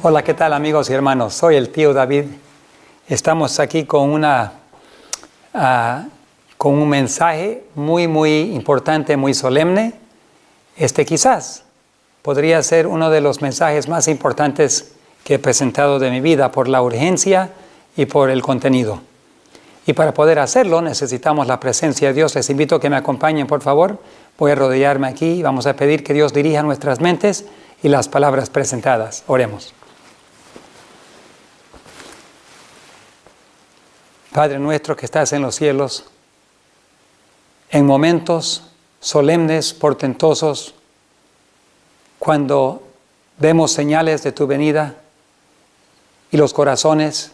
Hola, ¿qué tal amigos y hermanos? Soy el tío David. Estamos aquí con un mensaje muy importante, muy solemne. Quizás podría ser uno de los mensajes más importantes que he presentado de mi vida por la urgencia y por el contenido. Y para poder hacerlo necesitamos la presencia de Dios. Les invito a que me acompañen, por favor. Voy a arrodillarme aquí y vamos a pedir que Dios dirija nuestras mentes y las palabras presentadas. Oremos. Padre nuestro que estás en los cielos, en momentos solemnes, portentosos, cuando vemos señales de tu venida y los corazones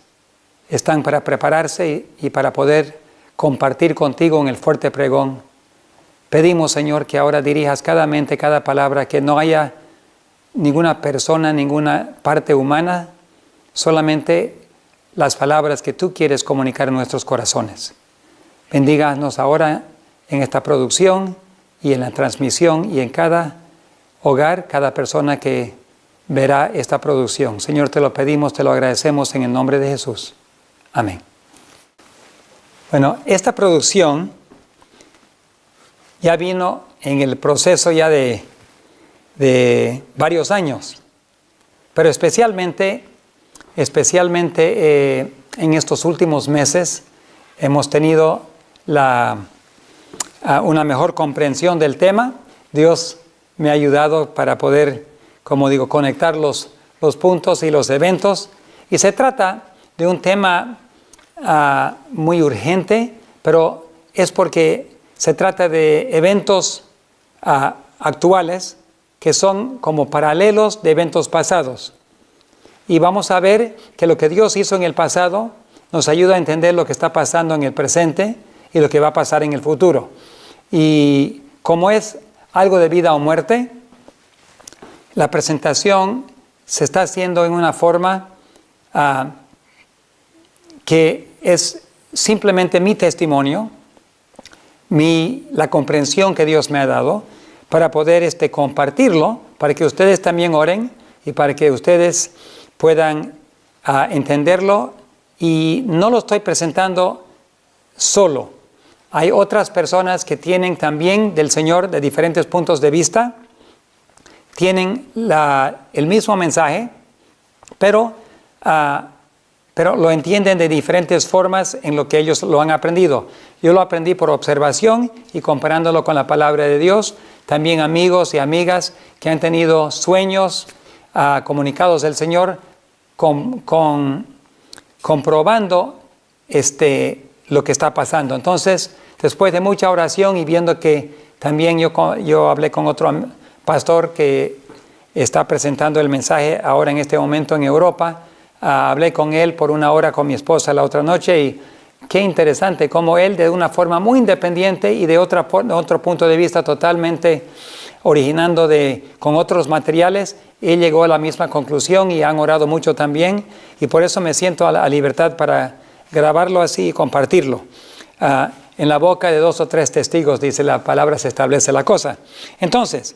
están para prepararse y para poder compartir contigo en el fuerte pregón, pedimos, Señor, que ahora dirijas cada mente, cada palabra, que no haya ninguna persona, ninguna parte humana, solamente las palabras que tú quieres comunicar en nuestros corazones. Bendíganos ahora en esta producción y en la transmisión y en cada hogar, cada persona que verá esta producción. Señor, te lo pedimos, te lo agradecemos en el nombre de Jesús. Amén. Bueno, esta producción ya vino en el proceso ya de varios años, pero especialmente en estos últimos meses hemos tenido una mejor comprensión del tema. Dios me ha ayudado para poder, como digo, conectar los puntos y los eventos. Y se trata de un tema muy urgente, pero es porque se trata de eventos actuales que son como paralelos de eventos pasados. Y vamos a ver que lo que Dios hizo en el pasado nos ayuda a entender lo que está pasando en el presente y lo que va a pasar en el futuro. Y como es algo de vida o muerte, la presentación se está haciendo en una forma que es simplemente mi testimonio, la comprensión que Dios me ha dado para poder compartirlo, para que ustedes también oren y para que ustedes puedan entenderlo. Y no lo estoy presentando solo. Hay otras personas que tienen también del Señor de diferentes puntos de vista, tienen el mismo mensaje, pero lo entienden de diferentes formas en lo que ellos lo han aprendido. Yo lo aprendí por observación y comparándolo con la palabra de Dios. También amigos y amigas que han tenido sueños comunicados del Señor, comprobando lo que está pasando. Entonces, después de mucha oración y viendo que también yo hablé con otro pastor que está presentando el mensaje ahora en este momento en Europa, hablé con él por una hora con mi esposa la otra noche y qué interesante cómo él de una forma muy independiente y de otro punto de vista totalmente originando con otros materiales, él llegó a la misma conclusión y han orado mucho también y por eso me siento a libertad para grabarlo así y compartirlo. En la boca de 2 o 3 testigos, dice la palabra, se establece la cosa. Entonces,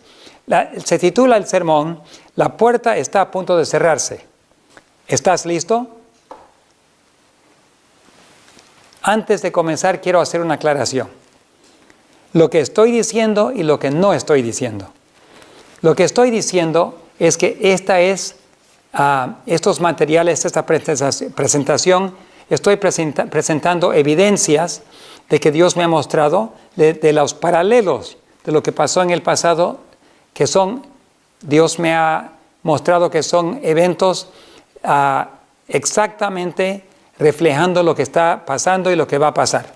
se titula el sermón, La puerta está a punto de cerrarse. ¿Estás listo? Antes de comenzar, quiero hacer una aclaración. Lo que estoy diciendo y lo que no estoy diciendo. Lo que estoy diciendo es que estos materiales, esta presentación, estoy presentando evidencias de que Dios me ha mostrado de los paralelos de lo que pasó en el pasado, Dios me ha mostrado que son eventos exactamente reflejando lo que está pasando y lo que va a pasar.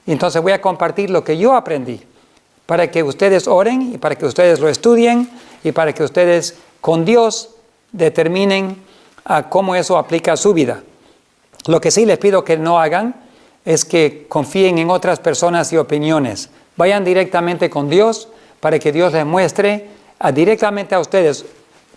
Y entonces voy a compartir lo que yo aprendí para que ustedes oren y para que ustedes lo estudien y para que ustedes con Dios determinen cómo eso aplica a su vida. Lo que sí les pido que no hagan es que confíen en otras personas y opiniones. Vayan directamente con Dios para que Dios les muestre directamente a ustedes.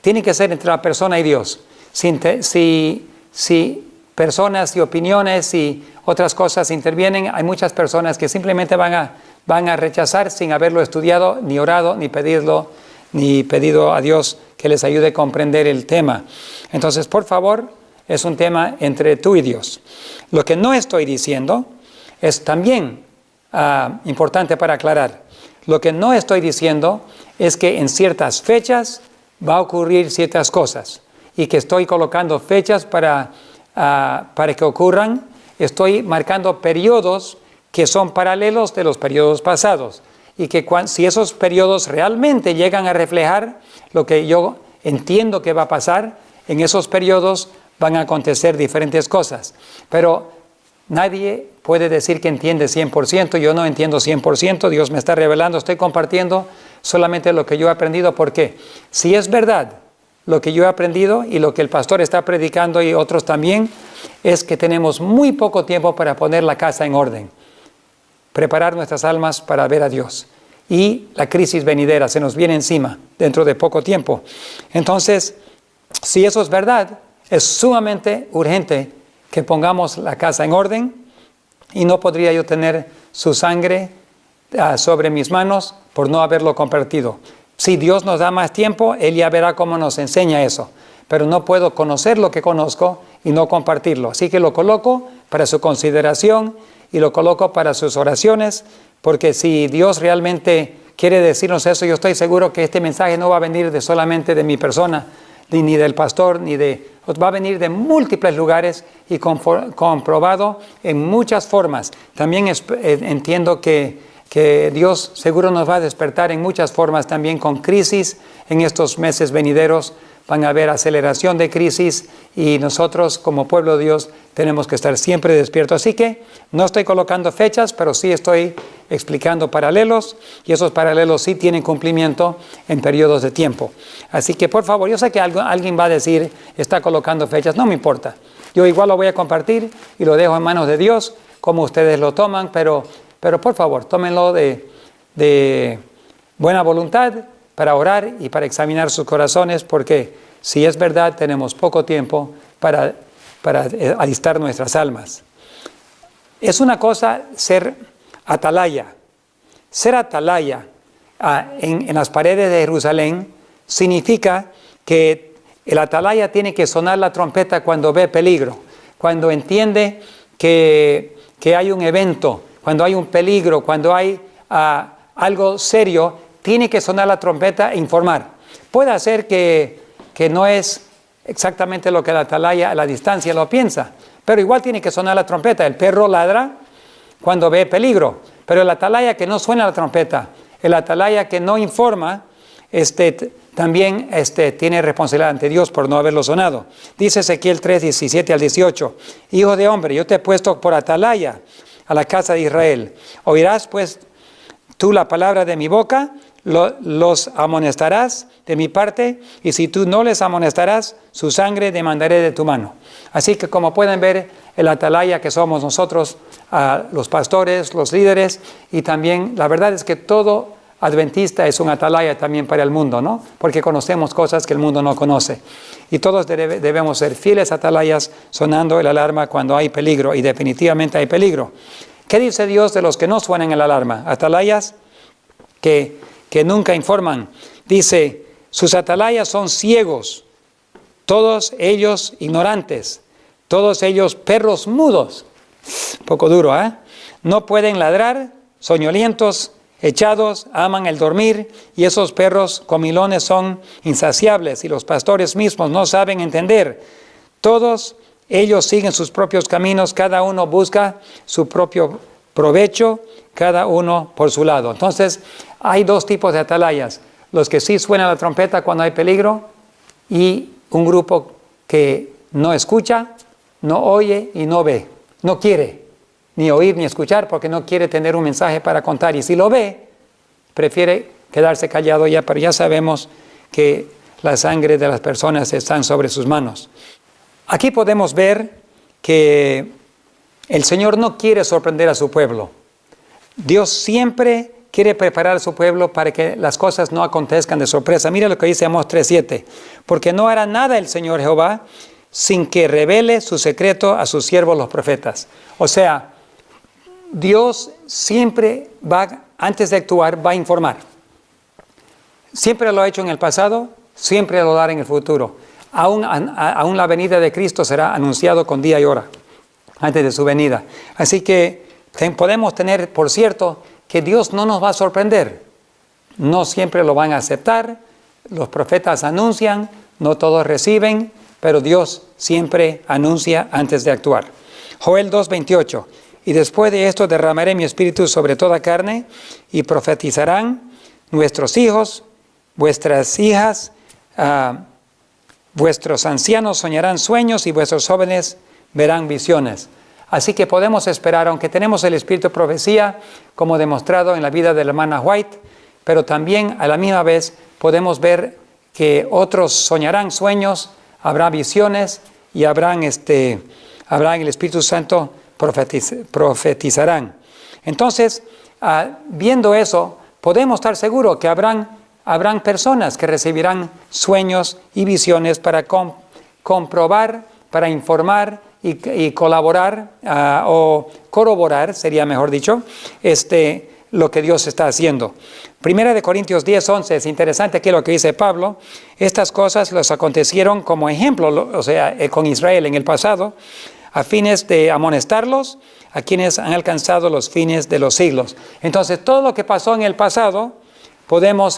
Tiene que ser entre la persona y Dios. Si personas y opiniones y otras cosas intervienen, hay muchas personas que simplemente van a rechazar sin haberlo estudiado, ni orado, ni pedido a Dios que les ayude a comprender el tema. Entonces, por favor, es un tema entre tú y Dios. Lo que no estoy diciendo es también importante para aclarar. Lo que no estoy diciendo es que en ciertas fechas va a ocurrir ciertas cosas y que estoy colocando fechas para que ocurran. Estoy marcando periodos que son paralelos de los periodos pasados y que si esos periodos realmente llegan a reflejar lo que yo entiendo que va a pasar, en esos periodos van a acontecer diferentes cosas. Pero nadie puede decir que entiende 100%, yo no entiendo 100%, Dios me está revelando, estoy compartiendo solamente lo que yo he aprendido, porque si es verdad lo que yo he aprendido y lo que el pastor está predicando y otros también, es que tenemos muy poco tiempo para poner la casa en orden, preparar nuestras almas para ver a Dios. Y la crisis venidera se nos viene encima dentro de poco tiempo. Entonces, si eso es verdad, es sumamente urgente que pongamos la casa en orden, y no podría yo tener su sangre sobre mis manos por no haberlo compartido. Si Dios nos da más tiempo, Él ya verá cómo nos enseña eso. Pero no puedo conocer lo que conozco y no compartirlo. Así que lo coloco para su consideración y lo coloco para sus oraciones, porque si Dios realmente quiere decirnos eso, yo estoy seguro que este mensaje no va a venir solamente de mi persona, ni del pastor, va a venir de múltiples lugares y comprobado en muchas formas. También entiendo que Dios seguro nos va a despertar en muchas formas también con crisis en estos meses venideros. Van a haber aceleración de crisis y nosotros como pueblo de Dios tenemos que estar siempre despiertos. Así que no estoy colocando fechas, pero sí estoy explicando paralelos, y esos paralelos sí tienen cumplimiento en periodos de tiempo. Así que por favor, yo sé que alguien va a decir, está colocando fechas, no me importa. Yo igual lo voy a compartir y lo dejo en manos de Dios, como ustedes lo toman, pero por favor, tómenlo de buena voluntad, para orar y para examinar sus corazones, porque si es verdad, tenemos poco tiempo para alistar nuestras almas. Es una cosa ser atalaya. Ser atalaya en las paredes de Jerusalén significa que el atalaya tiene que sonar la trompeta cuando ve peligro, cuando entiende que hay un evento, cuando hay un peligro, cuando hay algo serio. Tiene que sonar la trompeta e informar. Puede ser que no es exactamente lo que la atalaya a la distancia lo piensa, pero igual tiene que sonar la trompeta. El perro ladra cuando ve peligro, pero el atalaya que no suena la trompeta, el atalaya que no informa, también tiene responsabilidad ante Dios por no haberlo sonado. Dice Ezequiel 3, 17 al 18, Hijo de hombre, yo te he puesto por atalaya a la casa de Israel. Oirás pues tú la palabra de mi boca, los amonestarás de mi parte, y si tú no les amonestarás, su sangre demandaré de tu mano. Así que como pueden ver, el atalaya que somos nosotros, los pastores, los líderes, y también la verdad es que todo adventista es un atalaya también para el mundo, ¿no? Porque conocemos cosas que el mundo no conoce. Y todos debemos ser fieles atalayas, sonando el alarma cuando hay peligro, y definitivamente hay peligro. ¿Qué dice Dios de los que no suenan el alarma? Atalayas que nunca informan. Dice, sus atalayas son ciegos, todos ellos ignorantes, todos ellos perros mudos. Poco duro, ¿eh? No pueden ladrar, soñolientos, echados, aman el dormir, y esos perros comilones son insaciables, y los pastores mismos no saben entender. Todos ellos siguen sus propios caminos, cada uno busca su propio provecho, cada uno por su lado. Entonces, hay dos tipos de atalayas: los que sí suenan la trompeta cuando hay peligro, y un grupo que no escucha, no oye y no ve. No quiere ni oír ni escuchar porque no quiere tener un mensaje para contar. Y si lo ve, prefiere quedarse callado ya, pero ya sabemos que la sangre de las personas están sobre sus manos. Aquí podemos ver que el Señor no quiere sorprender a su pueblo. Dios siempre quiere preparar a su pueblo para que las cosas no acontezcan de sorpresa. Mira lo que dice Amós 3:7. Porque no hará nada el Señor Jehová sin que revele su secreto a sus siervos los profetas. O sea, Dios siempre va, antes de actuar, va a informar. Siempre lo ha hecho en el pasado, siempre lo hará en el futuro. Aún la venida de Cristo será anunciado con día y hora, antes de su venida. Así que podemos tener, por cierto, que Dios no nos va a sorprender. No siempre lo van a aceptar, los profetas anuncian, no todos reciben, pero Dios siempre anuncia antes de actuar. Joel 2:28. Y después de esto derramaré mi espíritu sobre toda carne, y profetizarán nuestros hijos, vuestras hijas, vuestros ancianos soñarán sueños, y vuestros jóvenes verán visiones. Así que podemos esperar, aunque tenemos el espíritu de profecía, como demostrado en la vida de la hermana White, pero también a la misma vez podemos ver que otros soñarán sueños, habrá visiones, y habrán el Espíritu Santo profetizarán. Entonces, viendo eso, podemos estar seguros que habrán personas que recibirán sueños y visiones para comprobar, para informar y colaborar o corroborar, sería mejor dicho, lo que Dios está haciendo. Primera de Corintios 10:11, es interesante aquí lo que dice Pablo. Estas cosas les acontecieron como ejemplo, o sea, con Israel en el pasado, a fines de amonestarlos, a quienes han alcanzado los fines de los siglos. Entonces, todo lo que pasó en el pasado, podemos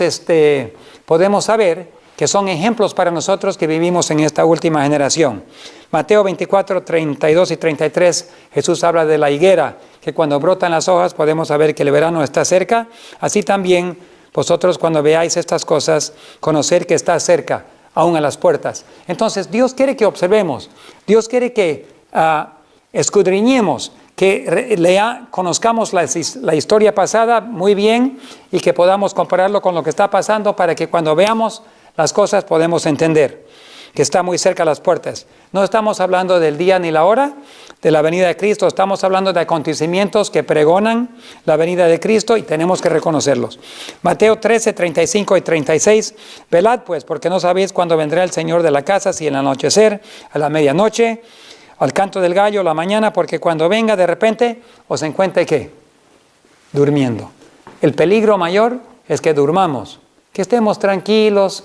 saber que son ejemplos para nosotros que vivimos en esta última generación. Mateo 24, 32 y 33, Jesús habla de la higuera, que cuando brotan las hojas podemos saber que el verano está cerca. Así también vosotros, cuando veáis estas cosas, conocer que está cerca, aún a las puertas. Entonces, Dios quiere que observemos, Dios quiere que escudriñemos, que conozcamos la historia pasada muy bien y que podamos compararlo con lo que está pasando para que cuando veamos las cosas podemos entender que está muy cerca a las puertas. No estamos hablando del día ni la hora de la venida de Cristo, estamos hablando de acontecimientos que pregonan la venida de Cristo y tenemos que reconocerlos. Mateo 13, 35 y 36, velad pues, porque no sabéis cuándo vendrá el Señor de la casa, si en el anochecer, a la medianoche, al canto del gallo, la mañana, porque cuando venga de repente os encuentre ¿qué? Durmiendo. El peligro mayor es que durmamos, que estemos tranquilos,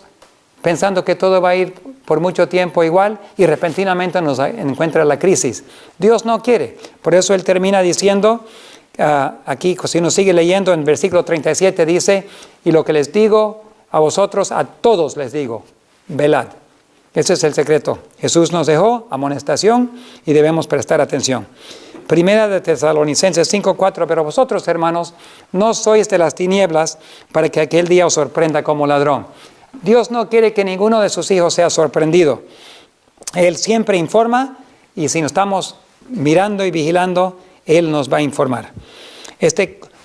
pensando que todo va a ir por mucho tiempo igual y repentinamente nos encuentra la crisis. Dios no quiere. Por eso Él termina diciendo, aquí si uno sigue leyendo en versículo 37 dice, y lo que les digo a vosotros, a todos les digo, velad. Ese es el secreto. Jesús nos dejó amonestación y debemos prestar atención. Primera de Tesalonicenses 5:4, pero vosotros, hermanos, no sois de las tinieblas para que aquel día os sorprenda como ladrón. Dios no quiere que ninguno de sus hijos sea sorprendido. Él siempre informa y si nos estamos mirando y vigilando, Él nos va a informar.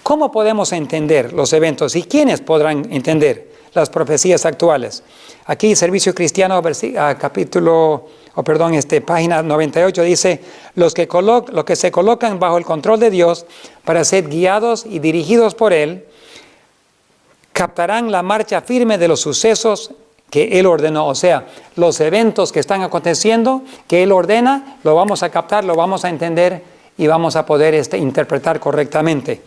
¿Cómo podemos entender los eventos y quiénes podrán entender las profecías actuales? Aquí, Servicio Cristiano, página 98, dice, los que se colocan bajo el control de Dios para ser guiados y dirigidos por Él, captarán la marcha firme de los sucesos que Él ordenó. O sea, los eventos que están aconteciendo, que Él ordena, lo vamos a captar, lo vamos a entender y vamos a poder interpretar correctamente.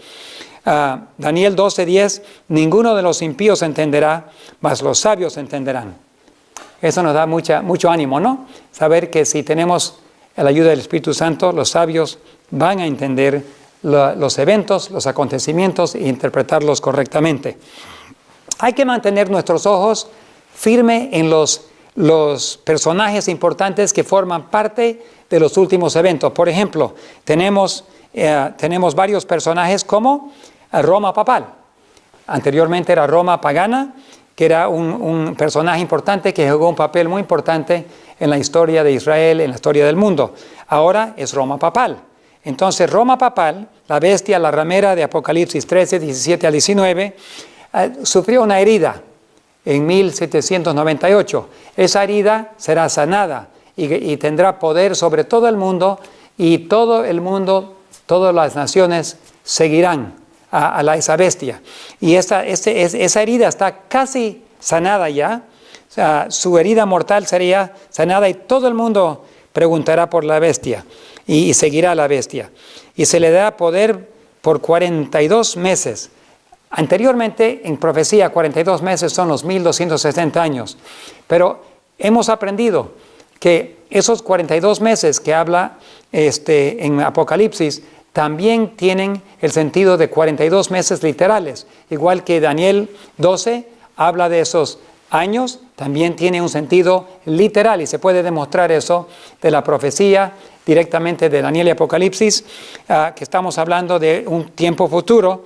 Daniel 12:10, ninguno de los impíos entenderá, mas los sabios entenderán. Eso nos da mucho ánimo, ¿no? Saber que si tenemos la ayuda del Espíritu Santo, los sabios van a entender los eventos, los acontecimientos e interpretarlos correctamente. Hay que mantener nuestros ojos firmes en los personajes importantes que forman parte de los últimos eventos. Por ejemplo, tenemos varios personajes como Roma papal. Anteriormente era Roma pagana, que era un personaje importante que jugó un papel muy importante en la historia de Israel, en la historia del mundo. Ahora es Roma papal. Entonces Roma papal, la bestia, la ramera de Apocalipsis 13, 17 al 19, sufrió una herida en 1798. Esa herida será sanada y tendrá poder sobre todo el mundo y todo el mundo, todas las naciones seguirán esa bestia. Y esa herida está casi sanada ya. O sea, su herida mortal sería sanada y todo el mundo preguntará por la bestia y seguirá a la bestia. Y se le da poder por 42 meses. Anteriormente, en profecía, 42 meses son los 1260 años. Pero hemos aprendido que esos 42 meses que habla en Apocalipsis también tienen el sentido de 42 meses literales. Igual que Daniel 12 habla de esos años, también tiene un sentido literal y se puede demostrar eso de la profecía directamente de Daniel y Apocalipsis, que estamos hablando de un tiempo futuro,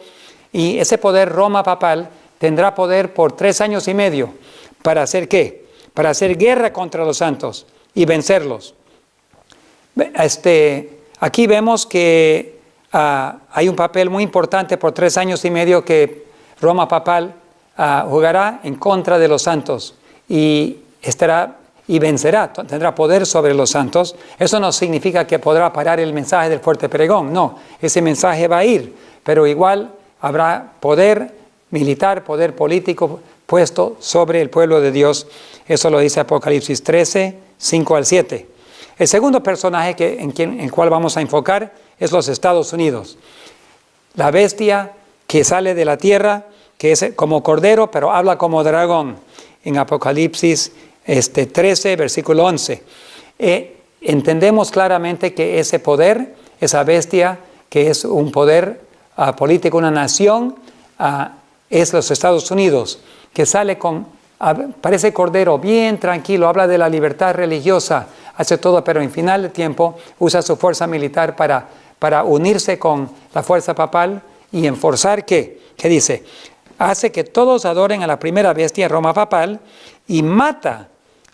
y ese poder Roma papal tendrá poder por 3 años y medio. ¿Para hacer qué? Para hacer guerra contra los santos y vencerlos. Aquí vemos que hay un papel muy importante por 3 años y medio que Roma papal jugará en contra de los santos y vencerá, tendrá poder sobre los santos. Eso no significa que podrá parar el mensaje del fuerte pregón, no, ese mensaje va a ir, pero igual habrá poder militar, poder político puesto sobre el pueblo de Dios. Eso lo dice Apocalipsis 13, 5 al 7. El segundo personaje en el cual vamos a enfocar es los Estados Unidos. La bestia que sale de la tierra, que es como cordero, pero habla como dragón, en Apocalipsis 13, versículo 11. Entendemos claramente que ese poder, esa bestia, que es un poder político, una nación, es los Estados Unidos, que sale parece cordero, bien tranquilo, habla de la libertad religiosa, hace todo, pero en final de tiempo usa su fuerza militar para unirse con la fuerza papal y enforzar ¿qué dice? Hace que todos adoren a la primera bestia, Roma papal, y mata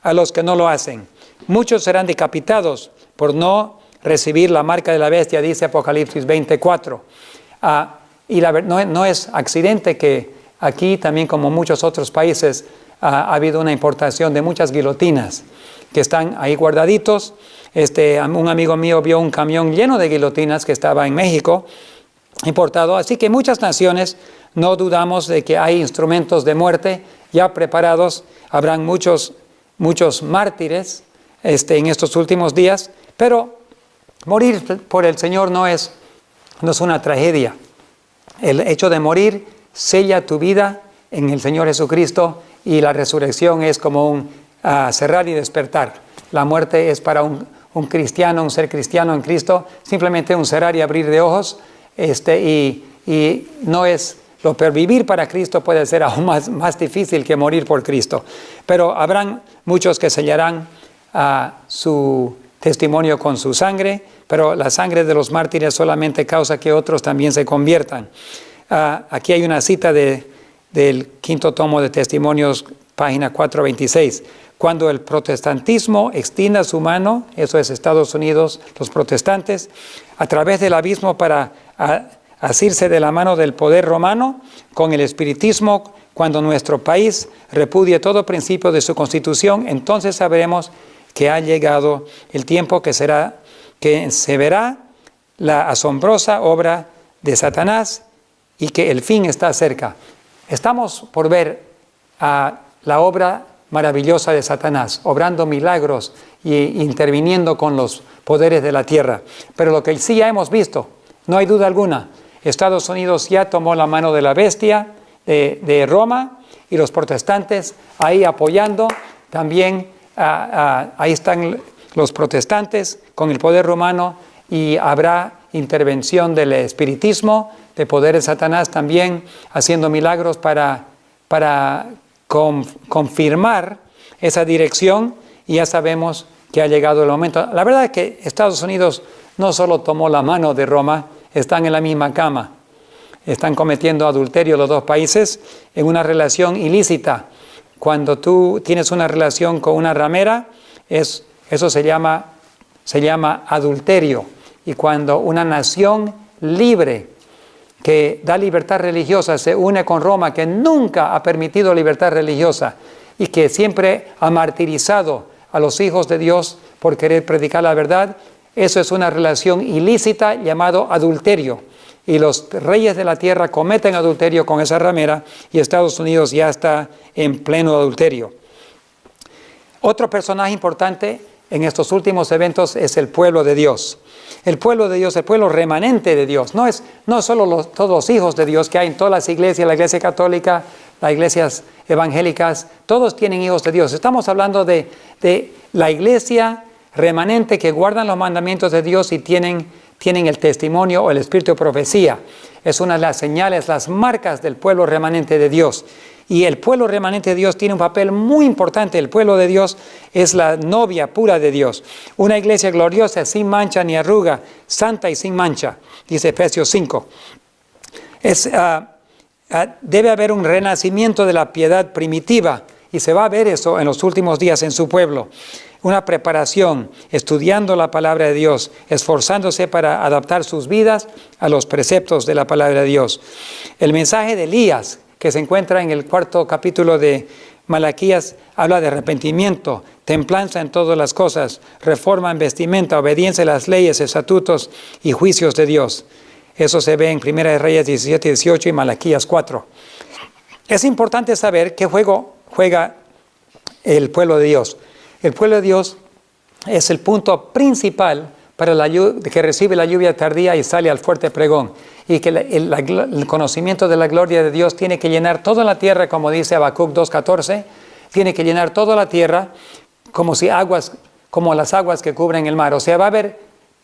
a los que no lo hacen. Muchos serán decapitados por no recibir la marca de la bestia, dice Apocalipsis 24. Y no es accidente que aquí también, como muchos otros países, ha habido una importación de muchas guillotinas que están ahí guardaditos. Un amigo mío vio un camión lleno de guillotinas que estaba en México, importado. Así que muchas naciones, no dudamos de que hay instrumentos de muerte ya preparados. Habrán muchos mártires en estos últimos días, pero morir por el Señor no es una tragedia. El hecho de morir sella tu vida en el Señor Jesucristo, y la resurrección es como un cerrar y despertar. La muerte es para un cristiano, un ser cristiano en Cristo, simplemente un cerrar y abrir de ojos, y no es lo peor. Vivir para Cristo puede ser aún más difícil que morir por Cristo, pero habrán muchos que sellarán su testimonio con su sangre, pero la sangre de los mártires solamente causa que otros también se conviertan. Aquí hay una cita del quinto tomo de Testimonios, página 426. Cuando el protestantismo extienda su mano, eso es Estados Unidos, los protestantes, a través del abismo para asirse de la mano del poder romano, con el espiritismo, cuando nuestro país repudie todo principio de su constitución, entonces sabremos que ha llegado el tiempo que se verá la asombrosa obra de Satanás y que el fin está cerca. Estamos por ver la obra maravillosa de Satanás, obrando milagros e interviniendo con los poderes de la tierra. Pero lo que sí ya hemos visto, no hay duda alguna, Estados Unidos ya tomó la mano de la bestia de Roma, y los protestantes ahí apoyando también. Ahí están los protestantes con el poder romano, y habrá intervención del espiritismo, de poder de Satanás también, haciendo milagros para confirmar esa dirección, y ya sabemos que ha llegado el momento. La verdad es que Estados Unidos no solo tomó la mano de Roma, están en la misma cama, están cometiendo adulterio los dos países en una relación ilícita. Cuando tú tienes una relación con una ramera, eso se llama adulterio. Y cuando una nación libre que da libertad religiosa se une con Roma, que nunca ha permitido libertad religiosa y que siempre ha martirizado a los hijos de Dios por querer predicar la verdad, eso es una relación ilícita llamado adulterio. y los reyes de la tierra cometen adulterio con esa ramera y Estados Unidos ya está en pleno adulterio. Otro personaje importante en estos últimos eventos es el pueblo de Dios. El pueblo de Dios, el pueblo remanente de Dios. No solo todos los hijos de Dios que hay en todas las iglesias, la iglesia católica, las iglesias evangélicas, todos tienen hijos de Dios. Estamos hablando de la iglesia remanente que guardan los mandamientos de Dios y tienen el testimonio o el espíritu de profecía. Es una de las señales, las marcas del pueblo remanente de Dios. Y el pueblo remanente de Dios tiene un papel muy importante. El pueblo de Dios es la novia pura de Dios. Una iglesia gloriosa, sin mancha ni arruga, santa y sin mancha, dice Efesios 5. Debe haber un renacimiento de la piedad primitiva y se va a ver eso en los últimos días en su pueblo. Una preparación, estudiando la palabra de Dios, esforzándose para adaptar sus vidas a los preceptos de la palabra de Dios. El mensaje de Elías, que se encuentra en el 4º capítulo de Malaquías, habla de arrepentimiento, templanza en todas las cosas, reforma en vestimenta, obediencia a las leyes, estatutos y juicios de Dios. Eso se ve en 1 Reyes 17 y 18 y Malaquías 4. Es importante saber qué juego juega el pueblo de Dios. El pueblo de Dios es el punto principal para que recibe la lluvia tardía y sale al fuerte pregón. Y que el conocimiento de la gloria de Dios tiene que llenar toda la tierra, como dice Habacuc 2:14, tiene que llenar toda la tierra como las aguas que cubren el mar. O sea, va a haber,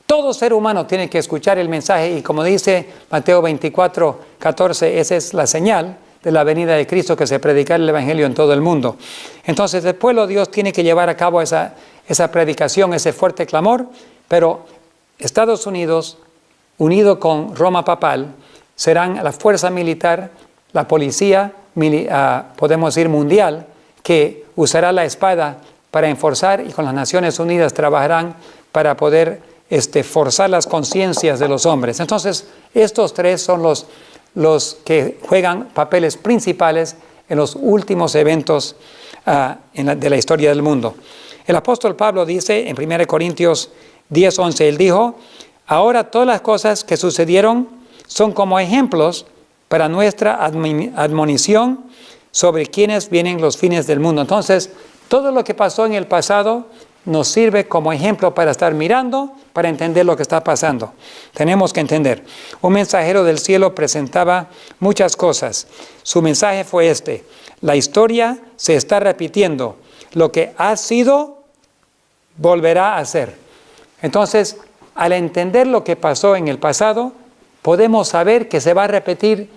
todo ser humano tiene que escuchar el mensaje y como dice Mateo 24:14, esa es la señal de la venida de Cristo, que se predicará el Evangelio en todo el mundo. Entonces el pueblo de Dios tiene que llevar a cabo esa predicación, ese fuerte clamor, pero Estados Unidos, unido con Roma papal, serán la fuerza militar, la policía, podemos decir mundial, que usará la espada para enforzar y con las Naciones Unidas trabajarán para poder forzar las conciencias de los hombres. Entonces, estos tres son los que juegan papeles principales en los últimos eventos de la historia del mundo. El apóstol Pablo dice en 1 Corintios 10:11, él dijo: ahora todas las cosas que sucedieron son como ejemplos para nuestra admonición sobre quienes vienen los fines del mundo. Entonces, todo lo que pasó en el pasado nos sirve como ejemplo para estar mirando, para entender lo que está pasando. Tenemos que entender. Un mensajero del cielo presentaba muchas cosas. Su mensaje fue la historia se está repitiendo. Lo que ha sido, volverá a ser. Entonces, al entender lo que pasó en el pasado, podemos saber que se va a repetir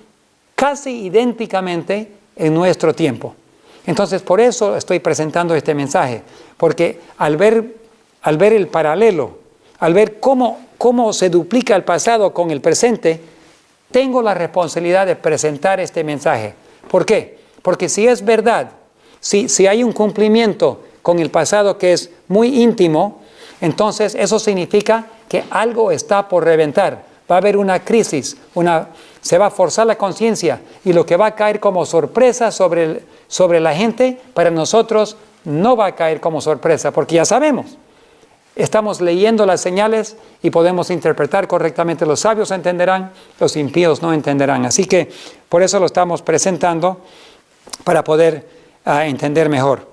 casi idénticamente en nuestro tiempo. Entonces, por eso estoy presentando este mensaje, porque al ver el paralelo, al ver cómo se duplica el pasado con el presente, tengo la responsabilidad de presentar este mensaje. ¿Por qué? Porque si es verdad, si hay un cumplimiento con el pasado que es muy íntimo, entonces eso significa que algo está por reventar. Va a haber una crisis, se va a forzar la conciencia y lo que va a caer como sorpresa sobre la gente, para nosotros no va a caer como sorpresa, porque ya sabemos. Estamos leyendo las señales y podemos interpretar correctamente. Los sabios entenderán, los impíos no entenderán. Así que por eso lo estamos presentando, para poder entender mejor.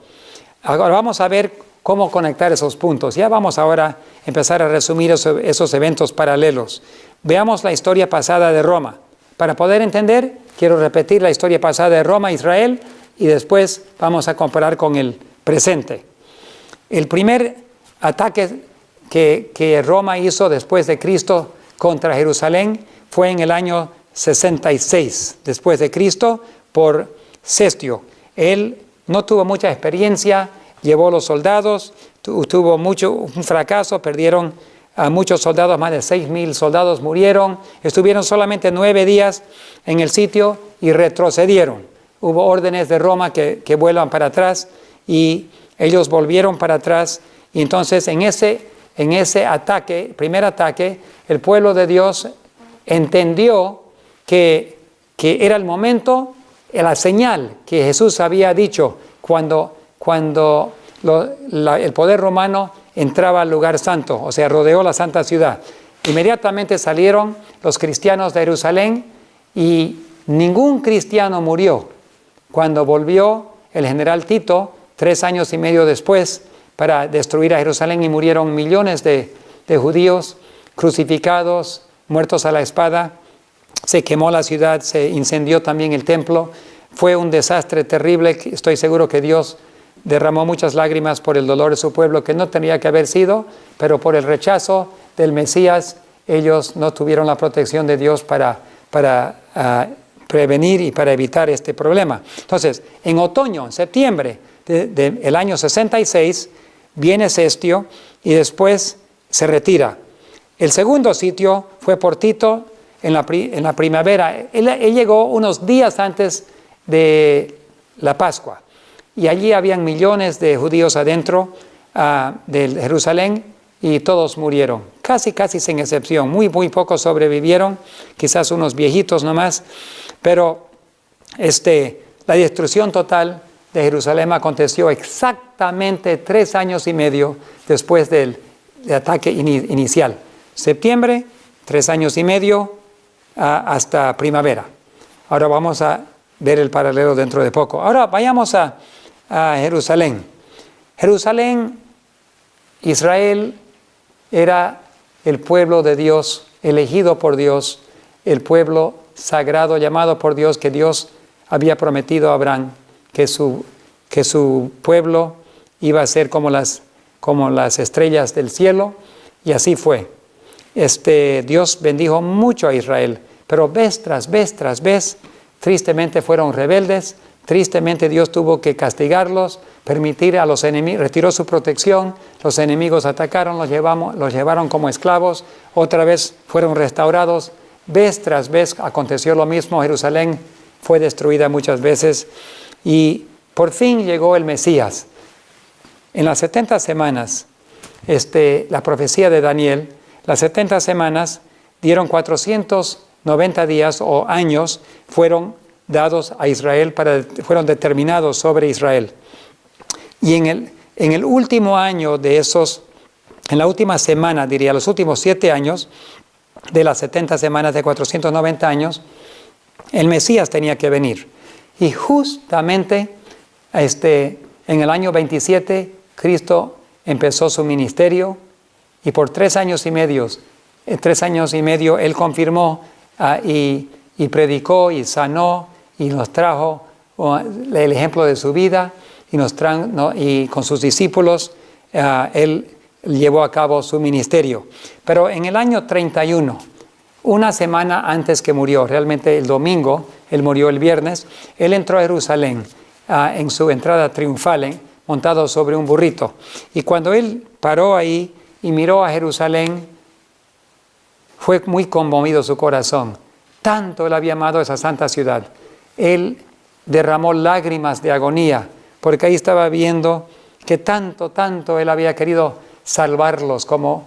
Ahora vamos a ver cómo conectar esos puntos. Ya vamos ahora a empezar a resumir esos eventos paralelos. Veamos la historia pasada de Roma. Para poder entender, quiero repetir la historia pasada de Roma e Israel y después vamos a comparar con el presente. El primer ataque que Roma hizo después de Cristo contra Jerusalén fue en el año 66 después de Cristo por Cestio. Él no tuvo mucha experiencia, llevó los soldados, tuvo un fracaso, perdieron a muchos soldados, más de 6,000 soldados murieron, estuvieron solamente 9 días en el sitio y retrocedieron. Hubo órdenes de Roma que vuelvan para atrás y ellos volvieron para atrás. Y entonces en ese ataque, primer ataque, el pueblo de Dios entendió que era el momento, la señal que Jesús había dicho cuando el poder romano entraba al lugar santo, o sea, rodeó la santa ciudad. Inmediatamente salieron los cristianos de Jerusalén y ningún cristiano murió. Cuando volvió el general Tito, 3 años y medio después, para destruir a Jerusalén, y murieron millones de judíos crucificados, muertos a la espada. Se quemó la ciudad, se incendió también el templo. Fue un desastre terrible. Estoy seguro que Dios derramó muchas lágrimas por el dolor de su pueblo, que no tenía que haber sido, pero por el rechazo del Mesías, ellos no tuvieron la protección de Dios para prevenir y para evitar este problema. Entonces, en otoño, en septiembre del año 66, viene Cestio y después se retira. El segundo sitio fue por Tito en la primavera. Él llegó unos días antes de la Pascua. Y allí habían millones de judíos adentro de Jerusalén y todos murieron, casi sin excepción. Muy pocos sobrevivieron, quizás unos viejitos nomás, pero la destrucción total de Jerusalén aconteció exactamente 3 años y medio después del ataque inicial. Septiembre, 3 años y medio hasta primavera. Ahora vamos a ver el paralelo dentro de poco. Ahora vayamos a Jerusalén. Jerusalén, Israel, era el pueblo de Dios, elegido por Dios, el pueblo sagrado llamado por Dios, que Dios había prometido a Abraham, que su pueblo iba a ser como las estrellas del cielo, y así fue. Dios bendijo mucho a Israel, pero vez tras vez, tristemente fueron rebeldes. Tristemente Dios tuvo que castigarlos, permitir a los enemigos, retiró su protección, los enemigos atacaron, los llevaron como esclavos, otra vez fueron restaurados. Vez tras vez aconteció lo mismo. Jerusalén fue destruida muchas veces y por fin llegó el Mesías. En las 70 semanas, la profecía de Daniel, las 70 semanas dieron 490 días o años, fueron dados a Israel, fueron determinados sobre Israel. Y en el último año de esos, en la última semana, diría, los últimos 7 años, de las 70 semanas de 490 años, el Mesías tenía que venir. Y justamente en el año 27, Cristo empezó su ministerio y por 3 años y medio, Él confirmó y predicó y sanó y nos trajo el ejemplo de su vida y con sus discípulos Él llevó a cabo su ministerio. Pero en el año 31, una semana antes que murió, realmente el domingo, Él murió el viernes, Él entró a Jerusalén en su entrada triunfal, montado sobre un burrito. Y cuando Él paró ahí y miró a Jerusalén, fue muy conmovido su corazón. Tanto Él había amado esa santa ciudad. Él derramó lágrimas de agonía, porque ahí estaba viendo que tanto Él había querido salvarlos como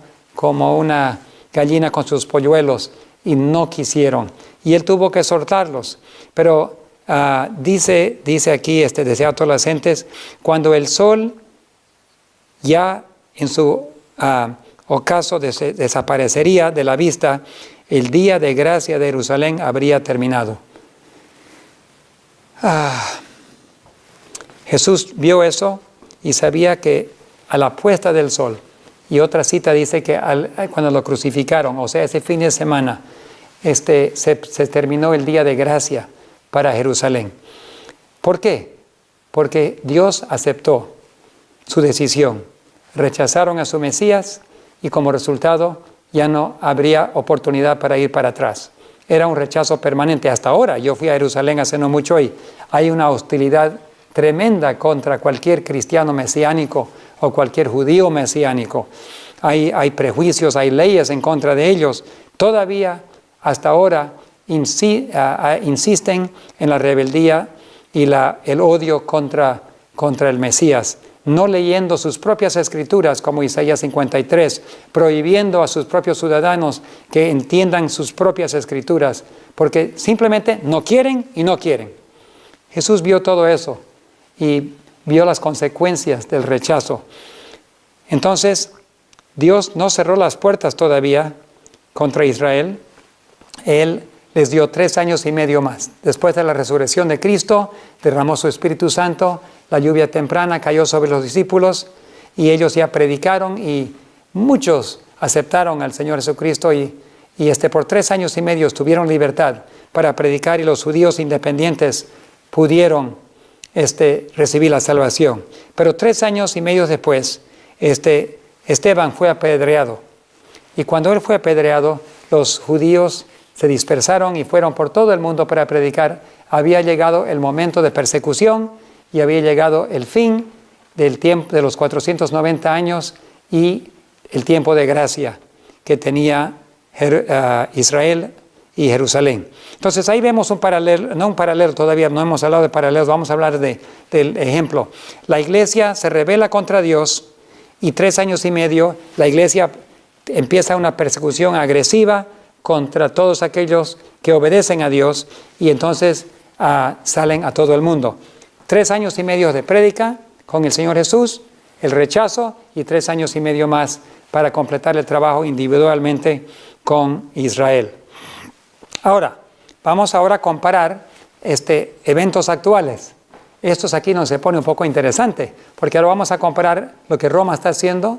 una gallina con sus polluelos, y no quisieron. Y Él tuvo que soltarlos. Pero dice aquí, decía a todas las gentes, cuando el sol ya en su ocaso desaparecería de la vista, el día de gracia de Jerusalén habría terminado. Jesús vio eso y sabía que a la puesta del sol, y otra cita dice que cuando lo crucificaron, o sea, ese fin de semana, se terminó el día de gracia para Jerusalén. ¿Por qué? Porque Dios aceptó su decisión. Rechazaron a su Mesías y como resultado ya no habría oportunidad para ir para atrás. Era un rechazo permanente. Hasta ahora, yo fui a Jerusalén hace no mucho y hay una hostilidad tremenda contra cualquier cristiano mesiánico o cualquier judío mesiánico. Hay prejuicios, hay leyes en contra de ellos. Todavía, hasta ahora, insisten en la rebeldía y el odio contra el Mesías, no leyendo sus propias escrituras como Isaías 53, prohibiendo a sus propios ciudadanos que entiendan sus propias escrituras, porque simplemente no quieren y no quieren. Jesús vio todo eso y vio las consecuencias del rechazo. Entonces, Dios no cerró las puertas todavía contra Israel, Él les dio 3 años y medio más. Después de la resurrección de Cristo, derramó su Espíritu Santo, la lluvia temprana cayó sobre los discípulos y ellos ya predicaron y muchos aceptaron al Señor Jesucristo y por 3 años y medio tuvieron libertad para predicar y los judíos independientes pudieron recibir la salvación. Pero 3 años y medio después, Esteban fue apedreado. Y cuando él fue apedreado, los judíos se dispersaron y fueron por todo el mundo para predicar. Había llegado el momento de persecución y había llegado el fin del tiempo de los 490 años y el tiempo de gracia que tenía Israel y Jerusalén. Entonces ahí vemos un paralelo, no un paralelo todavía, no hemos hablado de paralelos, vamos a hablar del ejemplo. La iglesia se rebela contra Dios y 3 años y medio la iglesia empieza una persecución agresiva contra todos aquellos que obedecen a Dios y entonces salen a todo el mundo. 3 años y medio de prédica con el Señor Jesús, el rechazo y 3 años y medio más para completar el trabajo individualmente con Israel. Ahora, vamos a comparar eventos actuales. Estos aquí nos se pone un poco interesante, porque ahora vamos a comparar lo que Roma está haciendo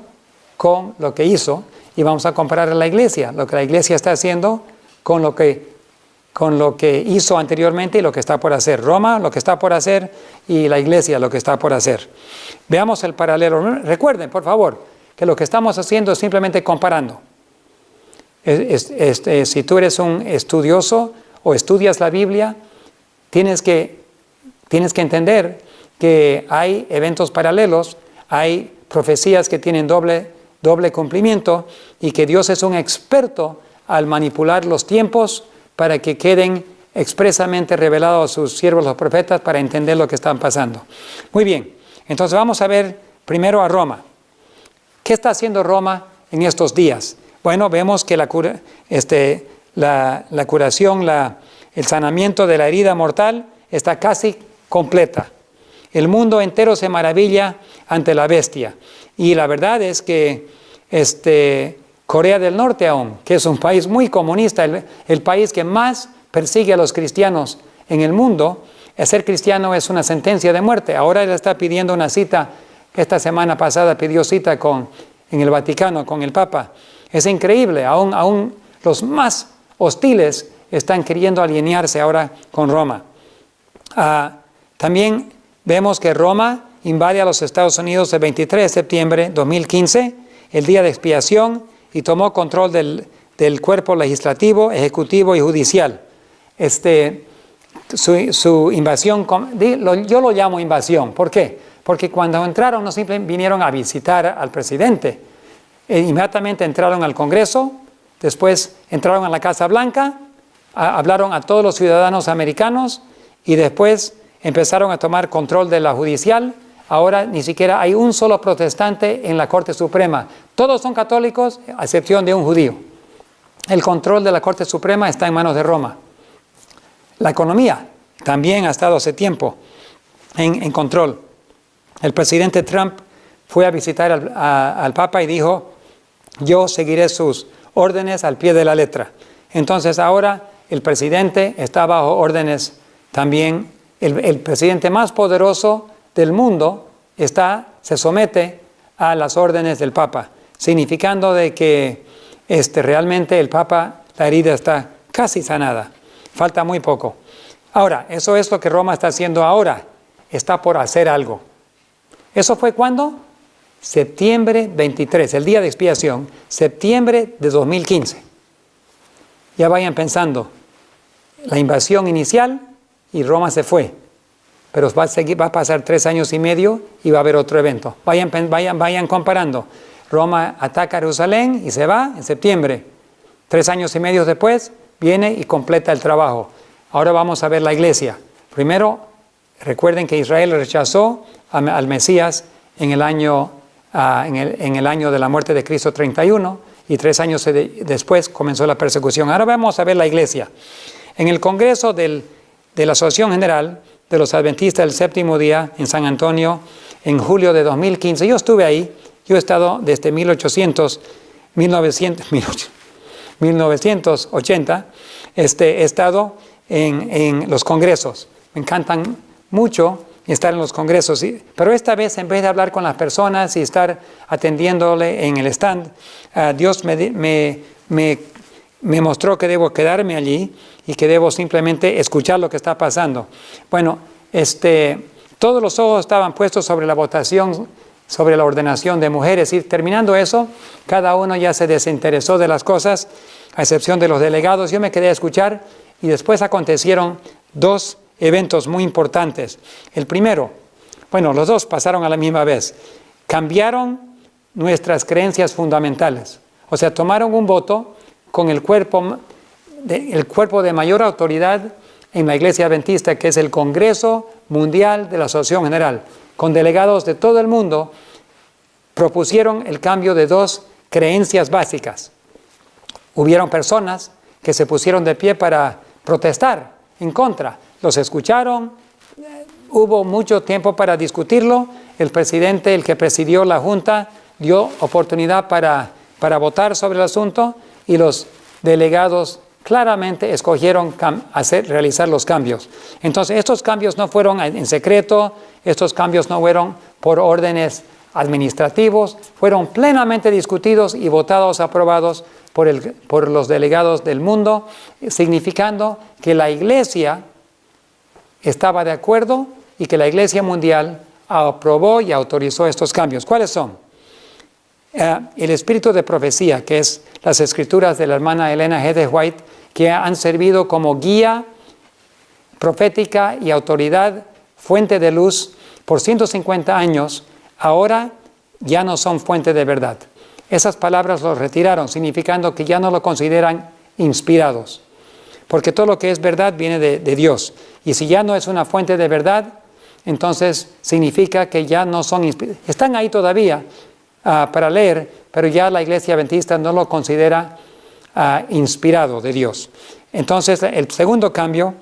con lo que hizo, y vamos a comparar a la iglesia, lo que la iglesia está haciendo con lo que hizo anteriormente y lo que está por hacer. Roma, lo que está por hacer, y la iglesia, lo que está por hacer. Veamos el paralelo. Recuerden, por favor, que lo que estamos haciendo es simplemente comparando. Si tú eres un estudioso o estudias la Biblia, tienes que entender que hay eventos paralelos, hay profecías que tienen doble cumplimiento y que Dios es un experto al manipular los tiempos para que queden expresamente revelados a sus siervos los profetas para entender lo que están pasando. Muy bien, entonces vamos a ver primero a Roma. ¿Qué está haciendo Roma en estos días? Bueno, vemos que la curación, el sanamiento de la herida mortal está casi completa. El mundo entero se maravilla ante la bestia. Y la verdad es que Corea del Norte aún, que es un país muy comunista, el país que más persigue a los cristianos en el mundo, ser cristiano es una sentencia de muerte. Ahora él está pidiendo una cita, esta semana pasada pidió cita en el Vaticano con el Papa. Es increíble, aún los más hostiles están queriendo alinearse ahora con Roma. También vemos que Roma invade a los Estados Unidos el 23 de septiembre de 2015, el día de expiación, y tomó control del cuerpo legislativo, ejecutivo y judicial. Su invasión, yo lo llamo invasión. ¿Por qué? Porque cuando entraron no simplemente vinieron a visitar al presidente, inmediatamente entraron al Congreso, después entraron a la Casa Blanca, hablaron a todos los ciudadanos americanos y después empezaron a tomar control de la judicial. Ahora ni siquiera hay un solo protestante en la Corte Suprema. Todos son católicos, a excepción de un judío. El control de la Corte Suprema está en manos de Roma. La economía también ha estado hace tiempo en control. El presidente Trump fue a visitar al Papa y dijo: yo seguiré sus órdenes al pie de la letra. Entonces ahora el presidente está bajo órdenes también. El presidente más poderoso del mundo se somete a las órdenes del Papa, significando de que realmente el Papa, la herida está casi sanada, falta muy poco. Ahora, eso es lo que Roma está haciendo ahora, está por hacer algo. ¿Eso fue cuándo? Septiembre 23, el día de expiación, septiembre de 2015. Ya vayan pensando, la invasión inicial y Roma se fue. Pero va a pasar 3 años y medio y va a haber otro evento. Vayan comparando. Roma ataca a Jerusalén y se va en septiembre. 3 años y medio después viene y completa el trabajo. Ahora vamos a ver la iglesia. Primero, recuerden que Israel rechazó al Mesías en el año de la muerte de Cristo 31 y 3 años después comenzó la persecución. Ahora vamos a ver la iglesia. En el Congreso de la Asociación General de los Adventistas del Séptimo Día en San Antonio en julio de 2015. Yo estuve ahí, yo he estado desde 1980, he estado en los congresos. Me encantan mucho estar en los congresos, pero esta vez, en vez de hablar con las personas y estar atendiéndole en el stand, Dios me mostró que debo quedarme allí y que debo simplemente escuchar lo que está pasando. Bueno, todos los ojos estaban puestos sobre la votación, sobre la ordenación de mujeres, y terminando eso, cada uno ya se desinteresó de las cosas, a excepción de los delegados. Yo me quedé a escuchar y después acontecieron dos eventos muy importantes. El primero, bueno, los dos pasaron a la misma vez. Cambiaron nuestras creencias fundamentales. O sea, tomaron un voto con el cuerpo de mayor autoridad en la Iglesia Adventista, que es el Congreso Mundial de la Asociación General, con delegados de todo el mundo, propusieron el cambio de dos creencias básicas. Hubieron personas que se pusieron de pie para protestar en contra. Los escucharon, hubo mucho tiempo para discutirlo. El presidente, el que presidió la junta, dio oportunidad para votar sobre el asunto, y los delegados claramente escogieron realizar los cambios. Entonces, estos cambios no fueron en secreto, estos cambios no fueron por órdenes administrativos, fueron plenamente discutidos y votados, aprobados por los delegados del mundo, significando que la Iglesia estaba de acuerdo y que la Iglesia Mundial aprobó y autorizó estos cambios. ¿Cuáles son? El espíritu de profecía, que es las escrituras de la hermana Elena G. de White, que han servido como guía profética y autoridad, fuente de luz por 150 años, ahora ya no son fuente de verdad. Esas palabras los retiraron, significando que ya no lo consideran inspirados, porque todo lo que es verdad viene de Dios, y si ya no es una fuente de verdad, entonces significa que ya no son inspirados. Están ahí todavía para leer, pero ya la Iglesia Adventista no lo considera inspirado de Dios. Entonces, el segundo cambio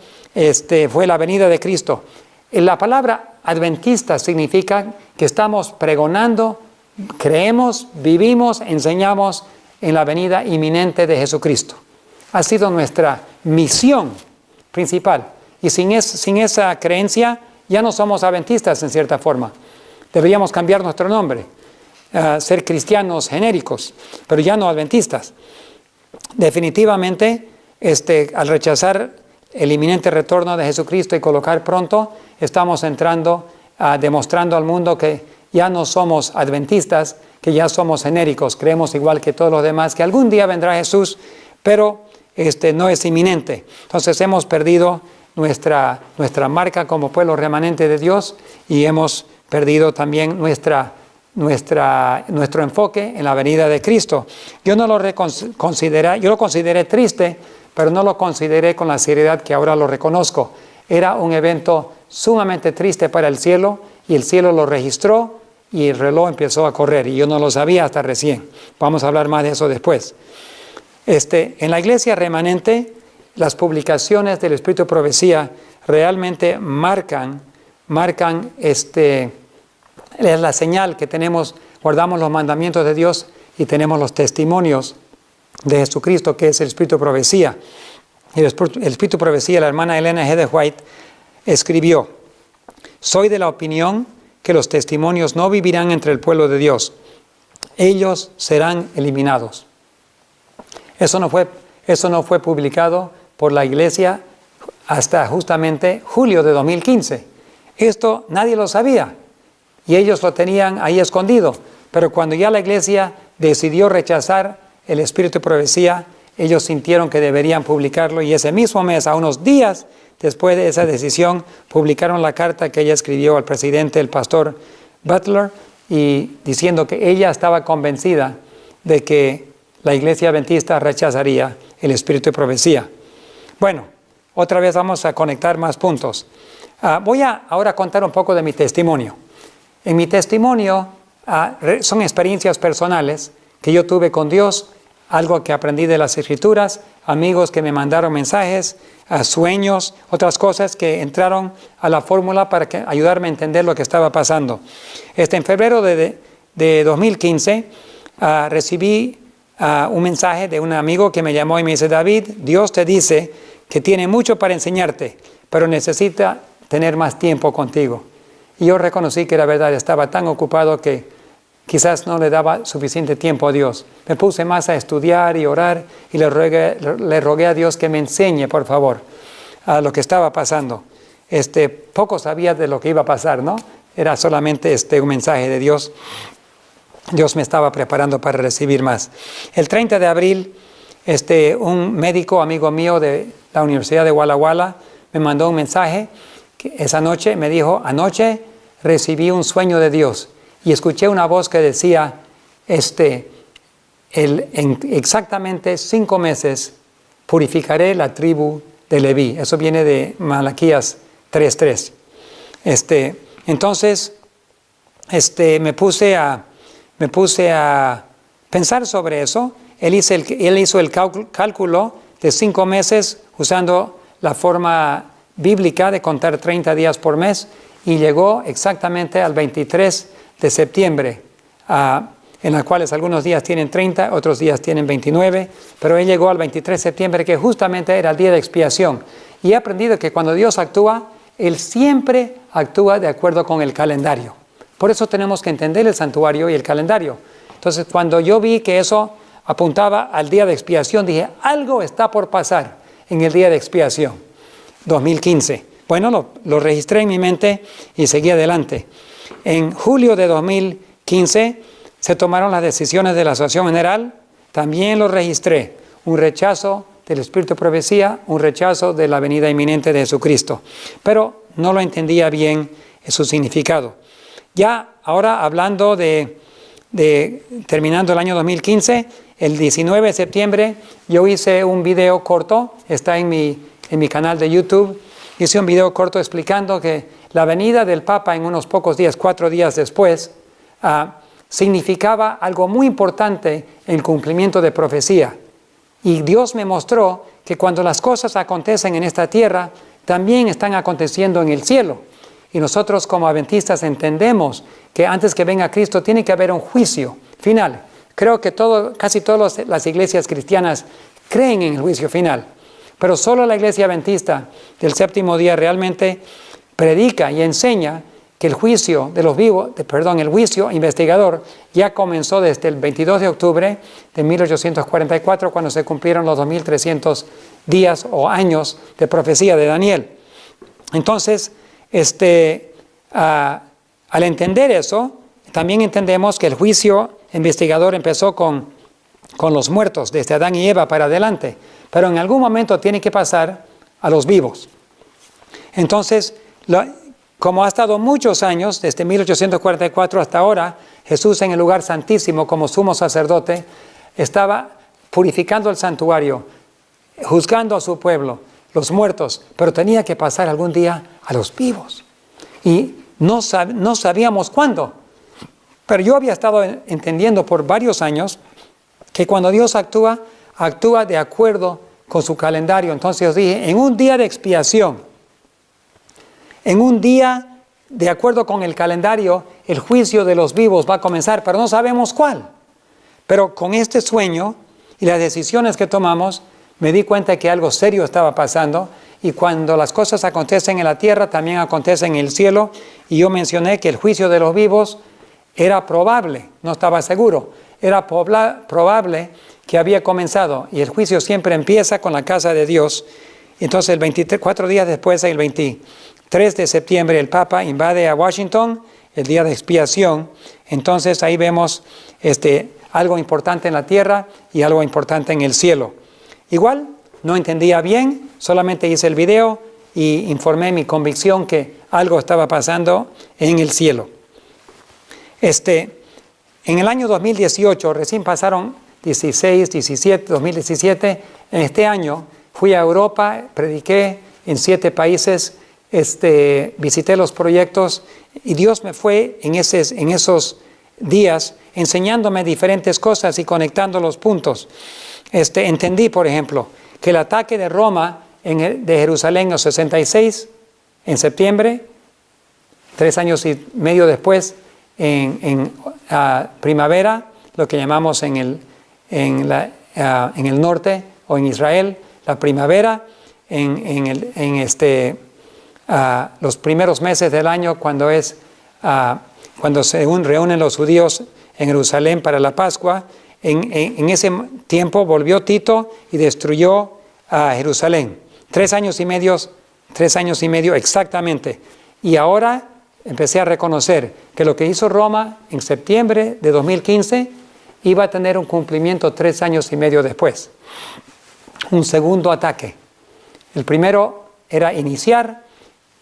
fue la venida de Cristo. La palabra adventista significa que estamos pregonando, creemos, vivimos, enseñamos en la venida inminente de Jesucristo. Ha sido nuestra misión principal. Y sin esa creencia ya no somos adventistas en cierta forma. Deberíamos cambiar nuestro nombre, ser cristianos genéricos, pero ya no adventistas. Definitivamente, al rechazar el inminente retorno de Jesucristo y colocar pronto, estamos demostrando al mundo que ya no somos adventistas, que ya somos genéricos, creemos igual que todos los demás, que algún día vendrá Jesús, pero no es inminente. Entonces hemos perdido nuestra marca como pueblo remanente de Dios, y hemos perdido también nuestro enfoque en la venida de Cristo. Yo lo consideré triste, pero no lo consideré con la seriedad que ahora lo reconozco. Era un evento sumamente triste para el cielo, y el cielo lo registró y el reloj empezó a correr, y yo no lo sabía hasta recién. Vamos a hablar más de eso después. En la iglesia remanente, las publicaciones del Espíritu de Profecía realmente marcan es la señal que tenemos, guardamos los mandamientos de Dios y tenemos los testimonios de Jesucristo, que es el Espíritu de Profecía. El Espíritu de Profecía, la hermana Elena G. de White escribió: soy de la opinión que los testimonios no vivirán entre el pueblo de Dios. Ellos serán eliminados. Eso no fue publicado por la iglesia hasta justamente julio de 2015. Esto nadie lo sabía y ellos lo tenían ahí escondido. Pero cuando ya la iglesia decidió rechazar el Espíritu de Profecía, ellos sintieron que deberían publicarlo, y ese mismo mes, a unos días después de esa decisión, publicaron la carta que ella escribió al presidente, el pastor Butler, y diciendo que ella estaba convencida de que la iglesia adventista rechazaría el Espíritu de Profecía. Bueno, otra vez vamos a conectar más puntos. Voy a ahora contar un poco de mi testimonio. En mi testimonio son experiencias personales que yo tuve con Dios, algo que aprendí de las Escrituras, amigos que me mandaron mensajes, sueños, otras cosas que entraron a la fórmula para ayudarme a entender lo que estaba pasando. En febrero de 2015 recibí un mensaje de un amigo que me llamó y me dice: David, Dios te dice que tiene mucho para enseñarte, pero necesita tener más tiempo contigo. Y yo reconocí que era verdad, estaba tan ocupado que quizás no le daba suficiente tiempo a Dios. Me puse más a estudiar y orar y le rogué a Dios que me enseñe, por favor, a lo que estaba pasando. Poco sabía de lo que iba a pasar, ¿no? Era solamente un mensaje de Dios. Dios me estaba preparando para recibir más. El 30 de abril, un médico amigo mío de la Universidad de Walla Walla me mandó un mensaje que esa noche me dijo: anoche recibí un sueño de Dios y escuché una voz que decía, en exactamente 5 meses purificaré la tribu de Leví. Eso viene de Malaquías 3:3. Entonces, me puse a pensar sobre eso. Él hizo el cálculo de 5 meses usando la forma bíblica de contar 30 días por mes y llegó exactamente al 23 de septiembre, en las cuales algunos días tienen 30, otros días tienen 29, pero él llegó al 23 de septiembre, que justamente era el día de expiación. Y he aprendido que cuando Dios actúa, Él siempre actúa de acuerdo con el calendario. Por eso tenemos que entender el santuario y el calendario. Entonces, cuando yo vi que eso apuntaba al día de expiación, dije: algo está por pasar en el día de expiación, 2015. Bueno, lo registré en mi mente y seguí adelante. En julio de 2015 se tomaron las decisiones de la Asociación General, también lo registré. Un rechazo del espíritu de profecía, un rechazo de la venida inminente de Jesucristo. Pero no lo entendía bien su significado. Ya ahora hablando terminando el año 2015, el 19 de septiembre yo hice un video corto, está en mi canal de YouTube. Hice un video corto explicando que la venida del Papa en unos pocos días, 4 días después, significaba algo muy importante en el cumplimiento de profecía. Y Dios me mostró que cuando las cosas acontecen en esta tierra, también están aconteciendo en el cielo. Y nosotros como adventistas entendemos que antes que venga Cristo tiene que haber un juicio final. Creo que casi todas las iglesias cristianas creen en el juicio final. Pero solo la iglesia adventista del séptimo día realmente predica y enseña que el juicio de los vivos, el juicio investigador ya comenzó desde el 22 de octubre de 1844, cuando se cumplieron los 2300 días o años de profecía de Daniel. Entonces, al entender eso, también entendemos que el juicio investigador empezó con los muertos, desde Adán y Eva para adelante, pero en algún momento tiene que pasar a los vivos. Entonces, como ha estado muchos años, desde 1844 hasta ahora, Jesús en el lugar santísimo como sumo sacerdote, estaba purificando el santuario, juzgando a su pueblo, los muertos, pero tenía que pasar algún día a los vivos. Y no sabíamos cuándo. Pero yo había estado entendiendo por varios años que cuando Dios actúa de acuerdo con su calendario. Entonces os dije, en un día de expiación, en un día de acuerdo con el calendario, el juicio de los vivos va a comenzar, pero no sabemos cuál. Pero con este sueño y las decisiones que tomamos, me di cuenta que algo serio estaba pasando, y cuando las cosas acontecen en la tierra, también acontecen en el cielo. Y yo mencioné que el juicio de los vivos era probable, no estaba seguro, era probable que había comenzado, y el juicio siempre empieza con la casa de Dios. Entonces, 4 días después, el 23 de septiembre, el Papa invade a Washington, el día de expiación. Entonces, ahí vemos algo importante en la tierra y algo importante en el cielo. Igual, no entendía bien, solamente hice el video y informé mi convicción que algo estaba pasando en el cielo. En el año 2018, recién pasaron 2017, en este año fui a Europa, prediqué en 7 países, visité los proyectos, y Dios me fue en esos días enseñándome diferentes cosas y conectando los puntos. Entendí, por ejemplo, que el ataque de Roma de Jerusalén en el 66, en septiembre, 3 años y medio después, en primavera, lo que llamamos en en el norte o en Israel, la primavera, los primeros meses del año cuando se reúnen los judíos en Jerusalén para la Pascua. En ese tiempo volvió Tito y destruyó a Jerusalén. 3 años y medio exactamente. Y ahora empecé a reconocer que lo que hizo Roma en septiembre de 2015 iba a tener un cumplimiento 3 años y medio después. Un segundo ataque. El primero era iniciar,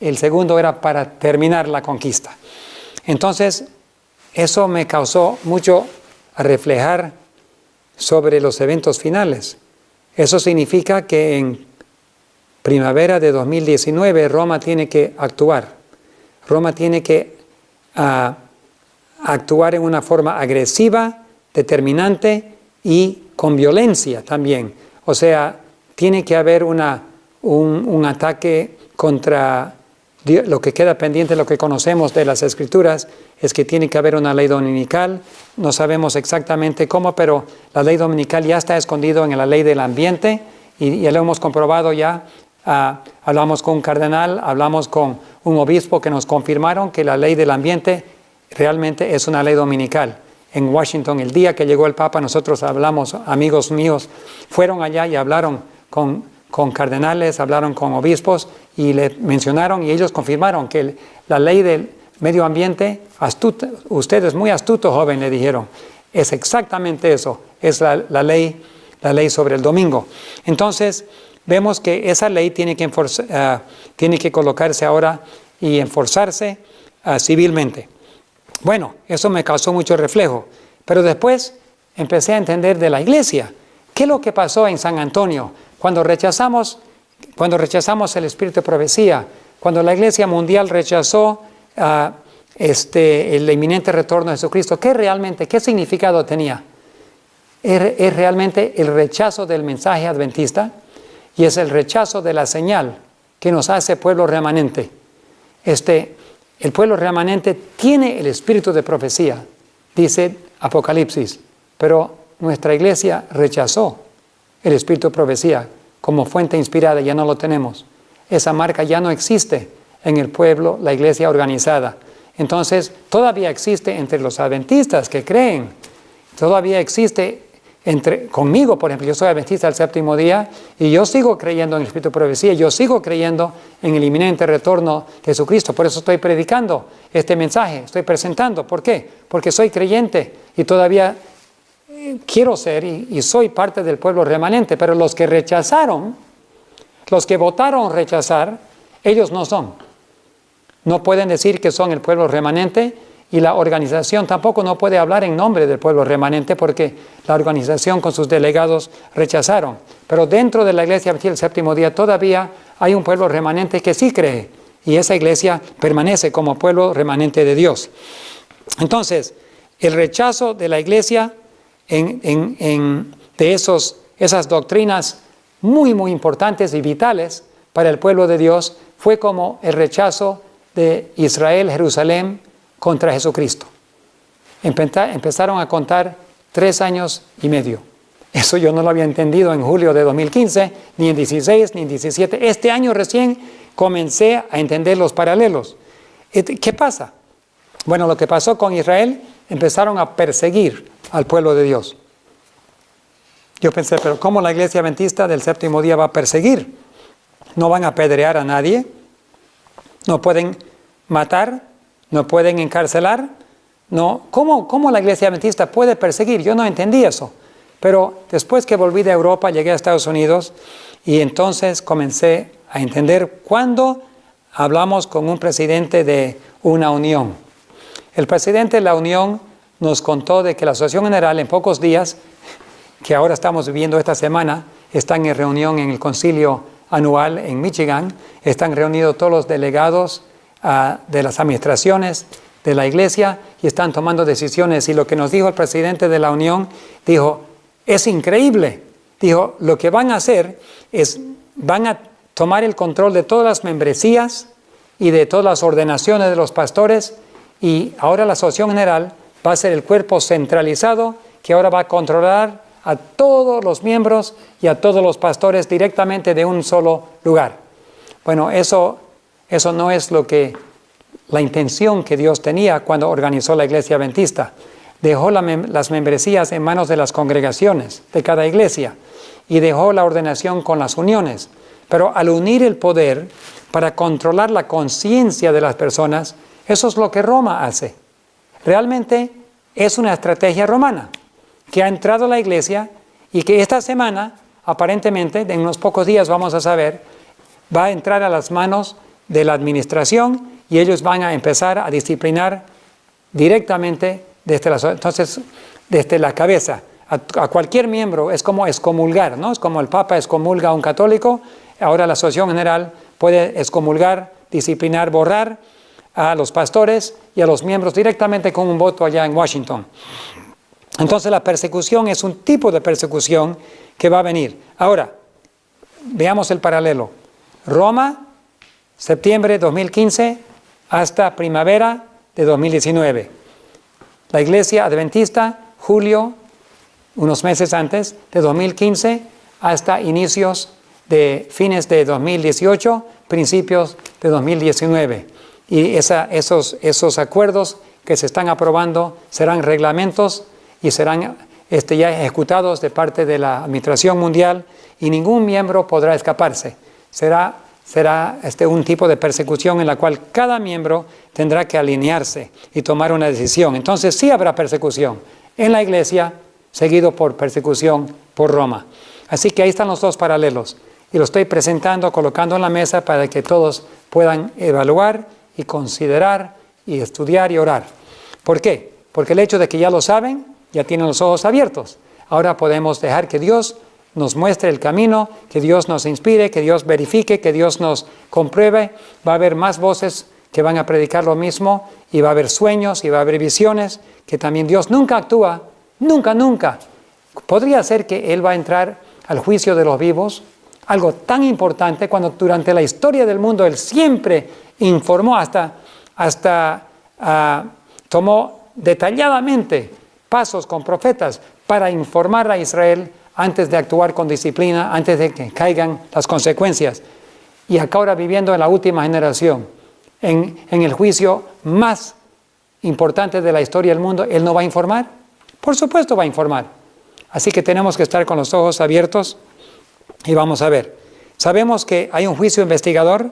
el segundo era para terminar la conquista. Entonces, eso me causó mucho a reflejar sobre los eventos finales. Eso significa que en primavera de 2019 Roma tiene que actuar. Roma tiene que actuar en una forma agresiva, determinante y con violencia también. O sea, tiene que haber un ataque contra Dios. Lo que queda pendiente, lo que conocemos de las Escrituras, es que tiene que haber una ley dominical. No sabemos exactamente cómo, pero la ley dominical ya está escondido en la ley del ambiente y ya lo hemos comprobado ya. Hablamos con un cardenal, hablamos con un obispo que nos confirmaron que la ley del ambiente realmente es una ley dominical. En Washington, el día que llegó el Papa, nosotros hablamos, amigos míos, fueron allá y hablaron con cardenales, hablaron con obispos y le mencionaron y ellos confirmaron que la ley del medio ambiente, usted es muy astuto, joven, le dijeron, es exactamente eso, es la ley sobre el domingo. Entonces, vemos que esa ley tiene que colocarse ahora y enforzarse civilmente. Bueno, eso me causó mucho reflejo, pero después empecé a entender de la iglesia. ¿Qué es lo que pasó en San Antonio? Cuando rechazamos el espíritu de profecía, cuando la iglesia mundial rechazó el inminente retorno de Jesucristo, ¿qué significado tenía? Es realmente el rechazo del mensaje adventista y es el rechazo de la señal que nos hace pueblo remanente. El pueblo remanente tiene el espíritu de profecía, dice Apocalipsis, pero nuestra iglesia rechazó el espíritu de profecía como fuente inspirada, ya no lo tenemos. Esa marca ya no existe en el pueblo, la iglesia organizada. Entonces, todavía existe entre los adventistas que creen, todavía existe conmigo, por ejemplo, yo soy adventista del séptimo día y yo sigo creyendo en el espíritu de profecía, yo sigo creyendo en el inminente retorno de Jesucristo. Por eso estoy predicando este mensaje, estoy presentando. ¿Por qué? Porque soy creyente y todavía quiero ser y soy parte del pueblo remanente, pero los que rechazaron, los que votaron rechazar, ellos no son. No pueden decir que son el pueblo remanente y la organización tampoco no puede hablar en nombre del pueblo remanente porque la organización con sus delegados rechazaron. Pero dentro de la iglesia del séptimo día todavía hay un pueblo remanente que sí cree y esa iglesia permanece como pueblo remanente de Dios. Entonces, el rechazo de la iglesia de esas doctrinas muy, muy importantes y vitales para el pueblo de Dios fue como el rechazo de Israel, Jerusalén, contra Jesucristo. Empezaron a contar 3 años y medio. Eso yo no lo había entendido en julio de 2015, ni en 16, ni en 17. Este año recién comencé a entender los paralelos. ¿Qué pasa? Bueno, lo que pasó con Israel, empezaron a perseguir al pueblo de Dios. Yo pensé, pero ¿cómo la iglesia adventista del séptimo día va a perseguir? No van a apedrear a nadie, no pueden matar, no pueden encarcelar. No. ¿Cómo la iglesia adventista puede perseguir? Yo no entendí eso. Pero después que volví de Europa, llegué a Estados Unidos y entonces comencé a entender cuando hablamos con un presidente de una unión. El presidente de la unión nos contó de que la Asociación General en pocos días, que ahora estamos viviendo esta semana, están en reunión en el concilio anual en Michigan, están reunidos todos los delegados de las administraciones de la iglesia y están tomando decisiones. Y lo que nos dijo el presidente de la unión, dijo, es increíble. Dijo, lo que van a hacer es, van a tomar el control de todas las membresías y de todas las ordenaciones de los pastores y ahora la Asociación General va a ser el cuerpo centralizado que ahora va a controlar a todos los miembros y a todos los pastores directamente de un solo lugar. Bueno, eso no es la intención que Dios tenía cuando organizó la iglesia adventista. Dejó las membresías en manos de las congregaciones de cada iglesia y dejó la ordenación con las uniones. Pero al unir el poder para controlar la conciencia de las personas, eso es lo que Roma hace. Realmente es una estrategia romana que ha entrado a la iglesia y que esta semana, aparentemente, en unos pocos días vamos a saber, va a entrar a las manos de la administración y ellos van a empezar a disciplinar directamente desde la cabeza. A cualquier miembro es como excomulgar, ¿no? Es como el Papa excomulga a un católico, ahora la Asociación General puede excomulgar, disciplinar, borrar a los pastores y a los miembros directamente con un voto allá en Washington. Entonces la persecución es un tipo de persecución que va a venir. Ahora, veamos el paralelo. Roma, septiembre de 2015 hasta primavera de 2019. La iglesia adventista, julio, unos meses antes de 2015 hasta fines de 2018, principios de 2019. Y esos acuerdos que se están aprobando serán reglamentos y serán ya ejecutados de parte de la Administración Mundial y ningún miembro podrá escaparse. Será un tipo de persecución en la cual cada miembro tendrá que alinearse y tomar una decisión. Entonces sí habrá persecución en la iglesia, seguido por persecución por Roma. Así que ahí están los dos paralelos. Y lo estoy presentando, colocando en la mesa para que todos puedan evaluar y considerar y estudiar y orar. ¿Por qué? Porque el hecho de que ya lo saben, ya tienen los ojos abiertos. Ahora podemos dejar que Dios nos muestre el camino, que Dios nos inspire, que Dios verifique, que Dios nos compruebe. Va a haber más voces que van a predicar lo mismo y va a haber sueños y va a haber visiones, que también Dios nunca actúa, nunca. Podría ser que Él va a entrar al juicio de los vivos, algo tan importante cuando durante la historia del mundo Él siempre informó tomó detalladamente pasos con profetas para informar a Israel antes de actuar con disciplina, antes de que caigan las consecuencias. Y acá ahora viviendo en la última generación, en el juicio más importante de la historia del mundo, ¿Él no va a informar? Por supuesto va a informar. Así que tenemos que estar con los ojos abiertos y vamos a ver. Sabemos que hay un juicio investigador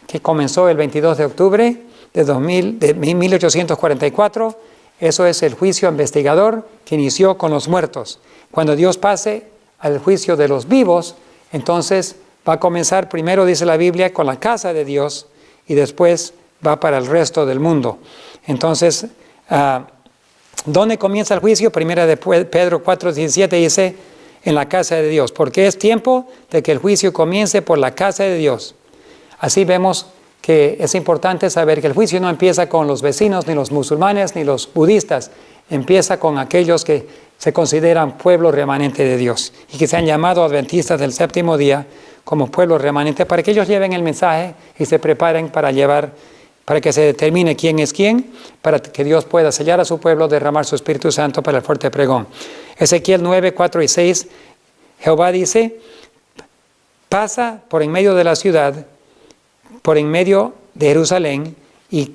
que comenzó el 22 de octubre de 1844. Eso es el juicio investigador que inició con los muertos. Cuando Dios pase al juicio de los vivos, entonces va a comenzar primero, dice la Biblia, con la casa de Dios y después va para el resto del mundo. Entonces, ¿dónde comienza el juicio? Primera de Pedro 4:17 dice, en la casa de Dios, porque es tiempo de que el juicio comience por la casa de Dios. Así vemos que es importante saber que el juicio no empieza con los vecinos, ni los musulmanes, ni los budistas. Empieza con aquellos que se consideran pueblo remanente de Dios y que se han llamado adventistas del séptimo día como pueblo remanente para que ellos lleven el mensaje y se preparen para que se determine quién es quién, para que Dios pueda sellar a su pueblo, derramar su Espíritu Santo para el fuerte pregón. Ezequiel 9, 4 y 6, Jehová dice, pasa por en medio de la ciudad, por en medio de Jerusalén, y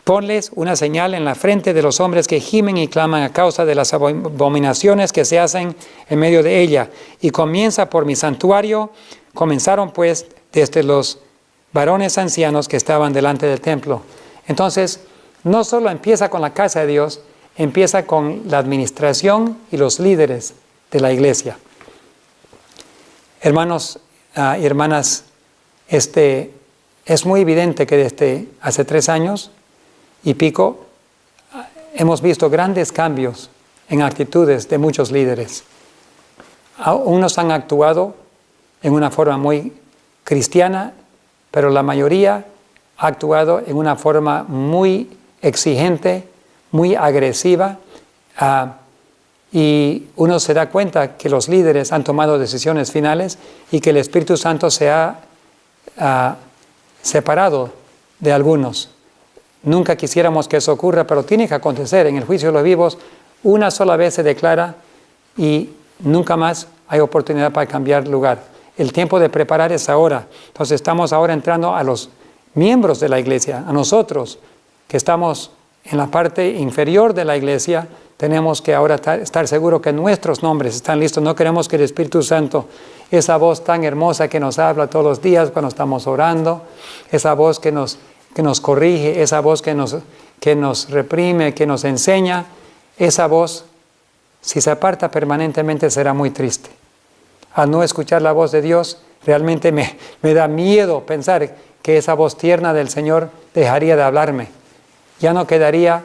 ponles una señal en la frente de los hombres que gimen y claman a causa de las abominaciones que se hacen en medio de ella. Y comienza por mi santuario. Comenzaron pues desde los varones ancianos que estaban delante del templo. Entonces, no solo empieza con la casa de Dios, empieza con la administración y los líderes de la iglesia. Hermanos y hermanas, es muy evidente que desde hace 3 años y pico hemos visto grandes cambios en actitudes de muchos líderes. Unos han actuado en una forma muy cristiana, pero la mayoría ha actuado en una forma muy exigente, muy agresiva, y uno se da cuenta que los líderes han tomado decisiones finales y que el Espíritu Santo se ha separado de algunos. Nunca quisiéramos que eso ocurra, pero tiene que acontecer. En el juicio de los vivos, una sola vez se declara y nunca más hay oportunidad para cambiar lugar. El tiempo de preparar es ahora. Entonces estamos ahora entrando a los miembros de la iglesia, a nosotros que estamos en la parte inferior de la iglesia. Tenemos que ahora estar seguros que nuestros nombres están listos. No queremos que el Espíritu Santo, esa voz tan hermosa que nos habla todos los días cuando estamos orando, esa voz que nos corrige, esa voz que nos reprime, que nos enseña, esa voz, si se aparta permanentemente, será muy triste. Al no escuchar la voz de Dios, realmente me da miedo pensar que esa voz tierna del Señor dejaría de hablarme. Ya no quedaría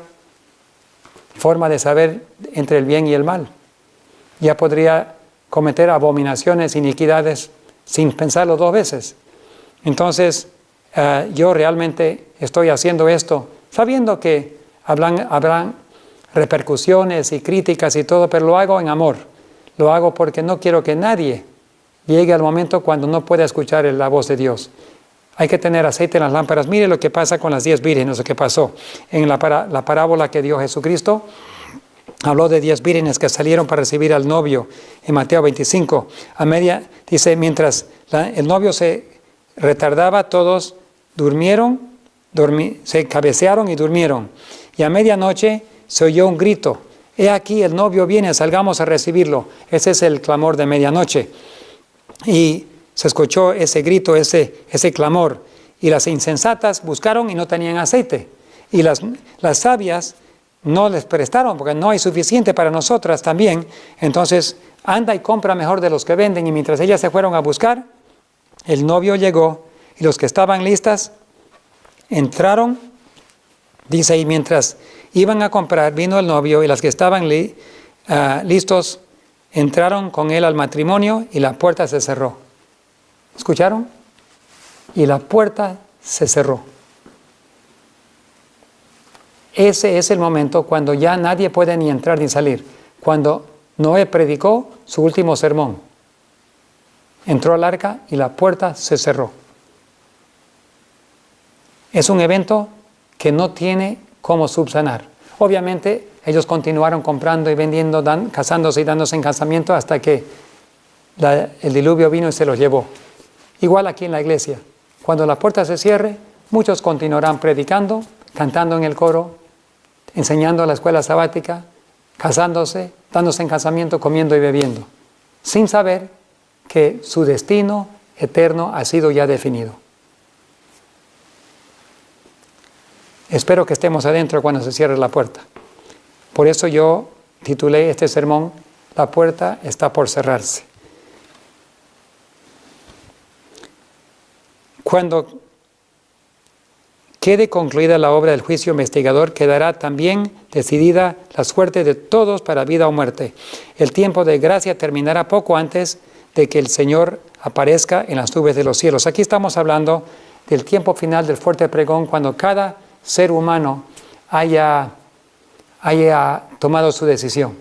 forma de saber entre el bien y el mal. Ya podría cometer abominaciones, iniquidades, sin pensarlo dos veces. Entonces, yo realmente estoy haciendo esto, sabiendo que habrán repercusiones y críticas y todo, pero lo hago en amor. Lo hago porque no quiero que nadie llegue al momento cuando no pueda escuchar la voz de Dios. Hay que tener aceite en las lámparas. Mire lo que pasa con las 10 vírgenes, lo que pasó en la parábola que dio Jesucristo. Habló de 10 vírgenes que salieron para recibir al novio en Mateo 25. Dice, mientras el novio se retardaba, todos durmieron, se cabecearon y durmieron. Y a medianoche se oyó un grito. He aquí, el novio viene, salgamos a recibirlo. Ese es el clamor de medianoche. Y se escuchó ese grito, ese clamor. Y las insensatas buscaron y no tenían aceite. Y las sabias no les prestaron porque no hay suficiente para nosotras también. Entonces, anda y compra mejor de los que venden. Y mientras ellas se fueron a buscar, el novio llegó y los que estaban listas entraron. Dice, y mientras iban a comprar, vino el novio y las que estaban listos entraron con él al matrimonio y la puerta se cerró. ¿Escucharon? Y la puerta se cerró. Ese es el momento cuando ya nadie puede ni entrar ni salir. Cuando Noé predicó su último sermón. Entró al arca y la puerta se cerró. Es un evento que no tiene cómo subsanar. Obviamente, ellos continuaron comprando y vendiendo, casándose y dándose en casamiento hasta que el diluvio vino y se los llevó. Igual aquí en la iglesia. Cuando la puerta se cierre, muchos continuarán predicando, cantando en el coro, enseñando a la escuela sabática, casándose, dándose en casamiento, comiendo y bebiendo, sin saber que su destino eterno ha sido ya definido. Espero que estemos adentro cuando se cierre la puerta. Por eso yo titulé este sermón, La puerta está por cerrarse. Cuando quede concluida la obra del juicio investigador, quedará también decidida la suerte de todos para vida o muerte. El tiempo de gracia terminará poco antes de que el Señor aparezca en las nubes de los cielos. Aquí estamos hablando del tiempo final del fuerte pregón, cuando cada ser humano haya tomado su decisión.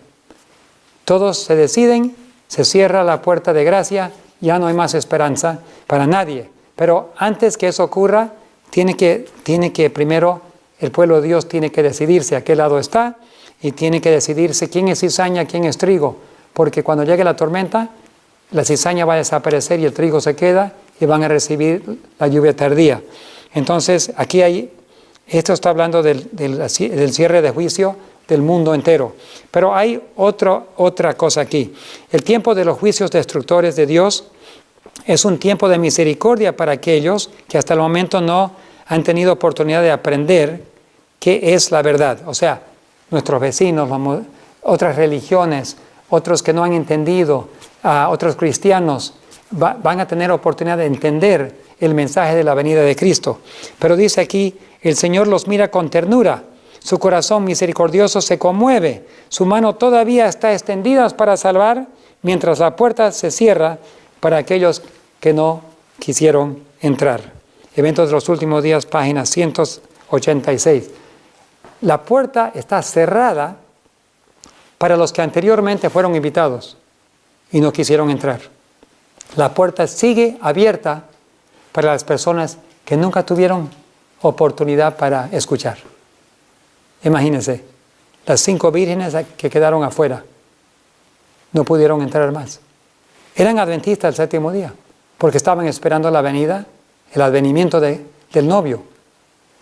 Todos se deciden, se cierra la puerta de gracia, ya no hay más esperanza para nadie. Pero antes que eso ocurra, tiene que primero el pueblo de Dios tiene que decidirse a qué lado está y tiene que decidirse quién es cizaña, quién es trigo. Porque cuando llegue la tormenta, la cizaña va a desaparecer y el trigo se queda y van a recibir la lluvia tardía. Entonces, esto está hablando del cierre de juicio del mundo entero. Pero hay otra cosa aquí. El tiempo de los juicios destructores de Dios es un tiempo de misericordia para aquellos que hasta el momento no han tenido oportunidad de aprender qué es la verdad. O sea, nuestros vecinos, otras religiones, otros que no han entendido, otros cristianos, van a tener oportunidad de entender el mensaje de la venida de Cristo. Pero dice aquí, el Señor los mira con ternura, su corazón misericordioso se conmueve, su mano todavía está extendida para salvar, mientras la puerta se cierra para aquellos que no quisieron entrar. Eventos de los últimos días, página 186. La puerta está cerrada para los que anteriormente fueron invitados y no quisieron entrar. La puerta sigue abierta para las personas que nunca tuvieron oportunidad para escuchar. Imagínense, las 5 vírgenes que quedaron afuera. no pudieron entrar más. Eran adventistas del séptimo día, porque estaban esperando la venida, el advenimiento del novio.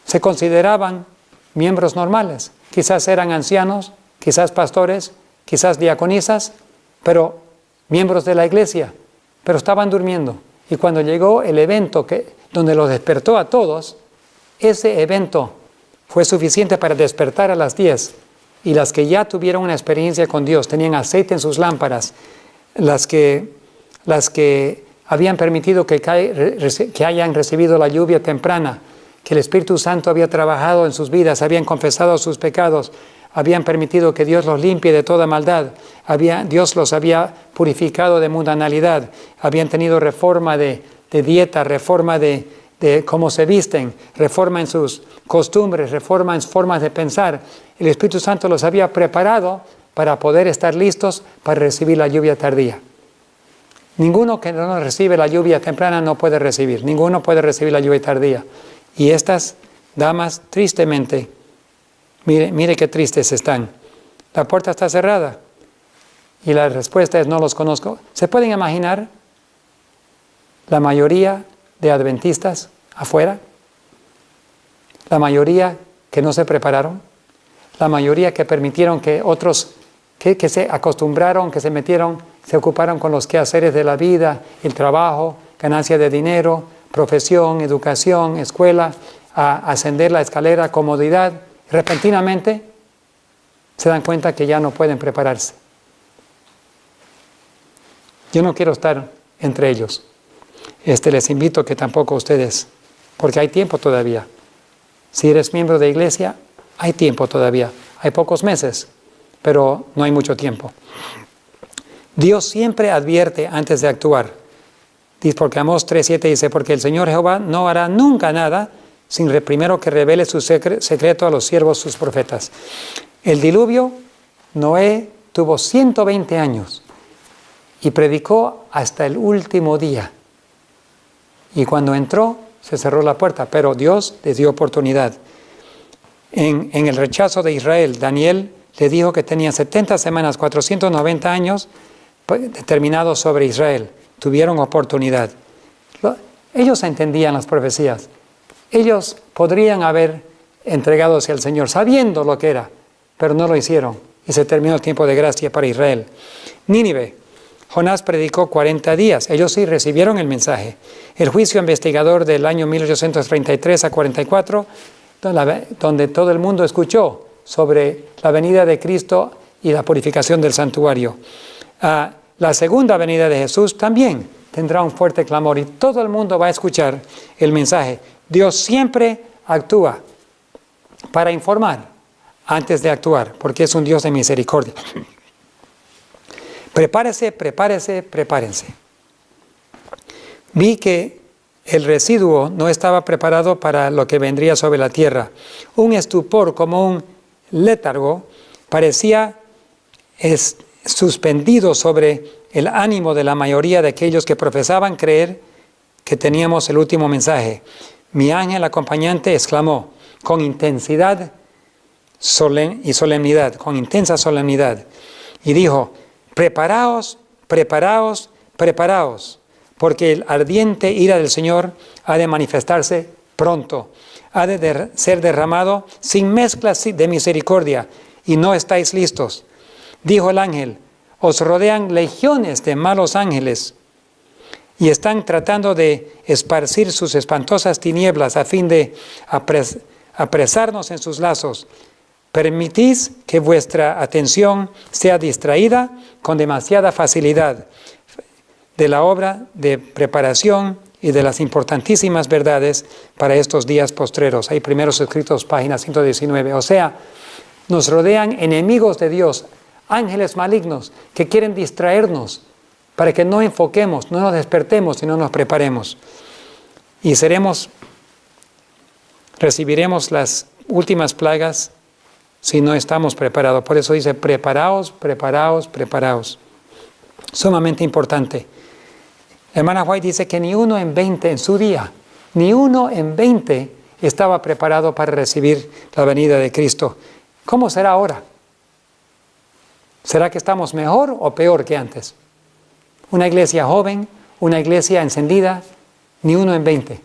Se consideraban miembros normales. Quizás eran ancianos, quizás pastores, quizás diaconisas, pero miembros de la iglesia, pero estaban durmiendo. Y cuando llegó el evento donde los despertó a todos, ese evento fue suficiente para despertar a las 10. Y las que ya tuvieron una experiencia con Dios, tenían aceite en sus lámparas, las que habían permitido que hayan recibido la lluvia temprana, que el Espíritu Santo había trabajado en sus vidas, habían confesado sus pecados, habían permitido que Dios los limpie de toda maldad, Dios los había purificado de mundanalidad, habían tenido reforma de dieta, reforma de cómo se visten, reforma en sus costumbres, reforma en sus formas de pensar. El Espíritu Santo los había preparado para poder estar listos para recibir la lluvia tardía. Ninguno que no recibe la lluvia temprana no puede recibir. Ninguno puede recibir la lluvia tardía. Y estas damas, tristemente, mire qué tristes están. La puerta está cerrada. Y la respuesta es: no los conozco. ¿Se pueden imaginar la mayoría de adventistas afuera? La mayoría que no se prepararon. La mayoría que permitieron que otros que se acostumbraron, que se metieron, se ocuparon con los quehaceres de la vida, el trabajo, ganancia de dinero, profesión, educación, escuela, a ascender la escalera, comodidad. Repentinamente se dan cuenta que ya no pueden prepararse. Yo no quiero estar entre ellos. Les invito a que tampoco ustedes, porque hay tiempo todavía. Si eres miembro de iglesia, hay tiempo todavía. Hay pocos meses, pero no hay mucho tiempo. Dios siempre advierte antes de actuar. Dice, porque Amós 3:7 dice: porque el Señor Jehová no hará nunca nada sin primero que revele su secreto a los siervos, sus profetas. El diluvio, Noé tuvo 120 años y predicó hasta el último día. Y cuando entró, se cerró la puerta, pero Dios les dio oportunidad. En el rechazo de Israel, Daniel le dijo que tenía 70 semanas, 490 años determinados sobre Israel. Tuvieron oportunidad. Ellos entendían las profecías. Ellos podrían haber entregado hacia el Señor sabiendo lo que era, pero no lo hicieron. Y se terminó el tiempo de gracia para Israel. Nínive. Jonás predicó 40 días. Ellos sí recibieron el mensaje. El juicio investigador del año 1833 a 44, donde todo el mundo escuchó sobre la venida de Cristo y la purificación del santuario. La segunda venida de Jesús también tendrá un fuerte clamor y todo el mundo va a escuchar el mensaje. Dios siempre actúa para informar antes de actuar, porque es un Dios de misericordia. Prepárese, prepárese, prepárense. Vi que el residuo no estaba preparado para lo que vendría sobre la tierra. Un estupor, como un létargo, parecía suspendido sobre el ánimo de la mayoría de aquellos que profesaban creer que teníamos el último mensaje. Mi ángel acompañante exclamó con intensidad y solemnidad, con intensa solemnidad, y dijo: preparaos, preparaos, preparaos, porque el ardiente ira del Señor ha de manifestarse pronto, ha de ser derramado sin mezcla de misericordia, y no estáis listos. Dijo el ángel: os rodean legiones de malos ángeles, y están tratando de esparcir sus espantosas tinieblas a fin de apresarnos en sus lazos. Permitís que vuestra atención sea distraída con demasiada facilidad de la obra de preparación y de las importantísimas verdades para estos días postreros. Hay Primeros Escritos, página 119. O sea, nos rodean enemigos de Dios, ángeles malignos que quieren distraernos para que no enfoquemos, no nos despertemos y no nos preparemos. Y recibiremos las últimas plagas si no estamos preparados. Por eso dice: preparaos, preparaos, preparaos. Sumamente importante. La hermana White dice que ni uno en 20 en su día, ni uno en 20 estaba preparado para recibir la venida de Cristo. ¿Cómo será ahora? ¿Será que estamos mejor o peor que antes? Una iglesia joven, una iglesia encendida, ni 1 en 20.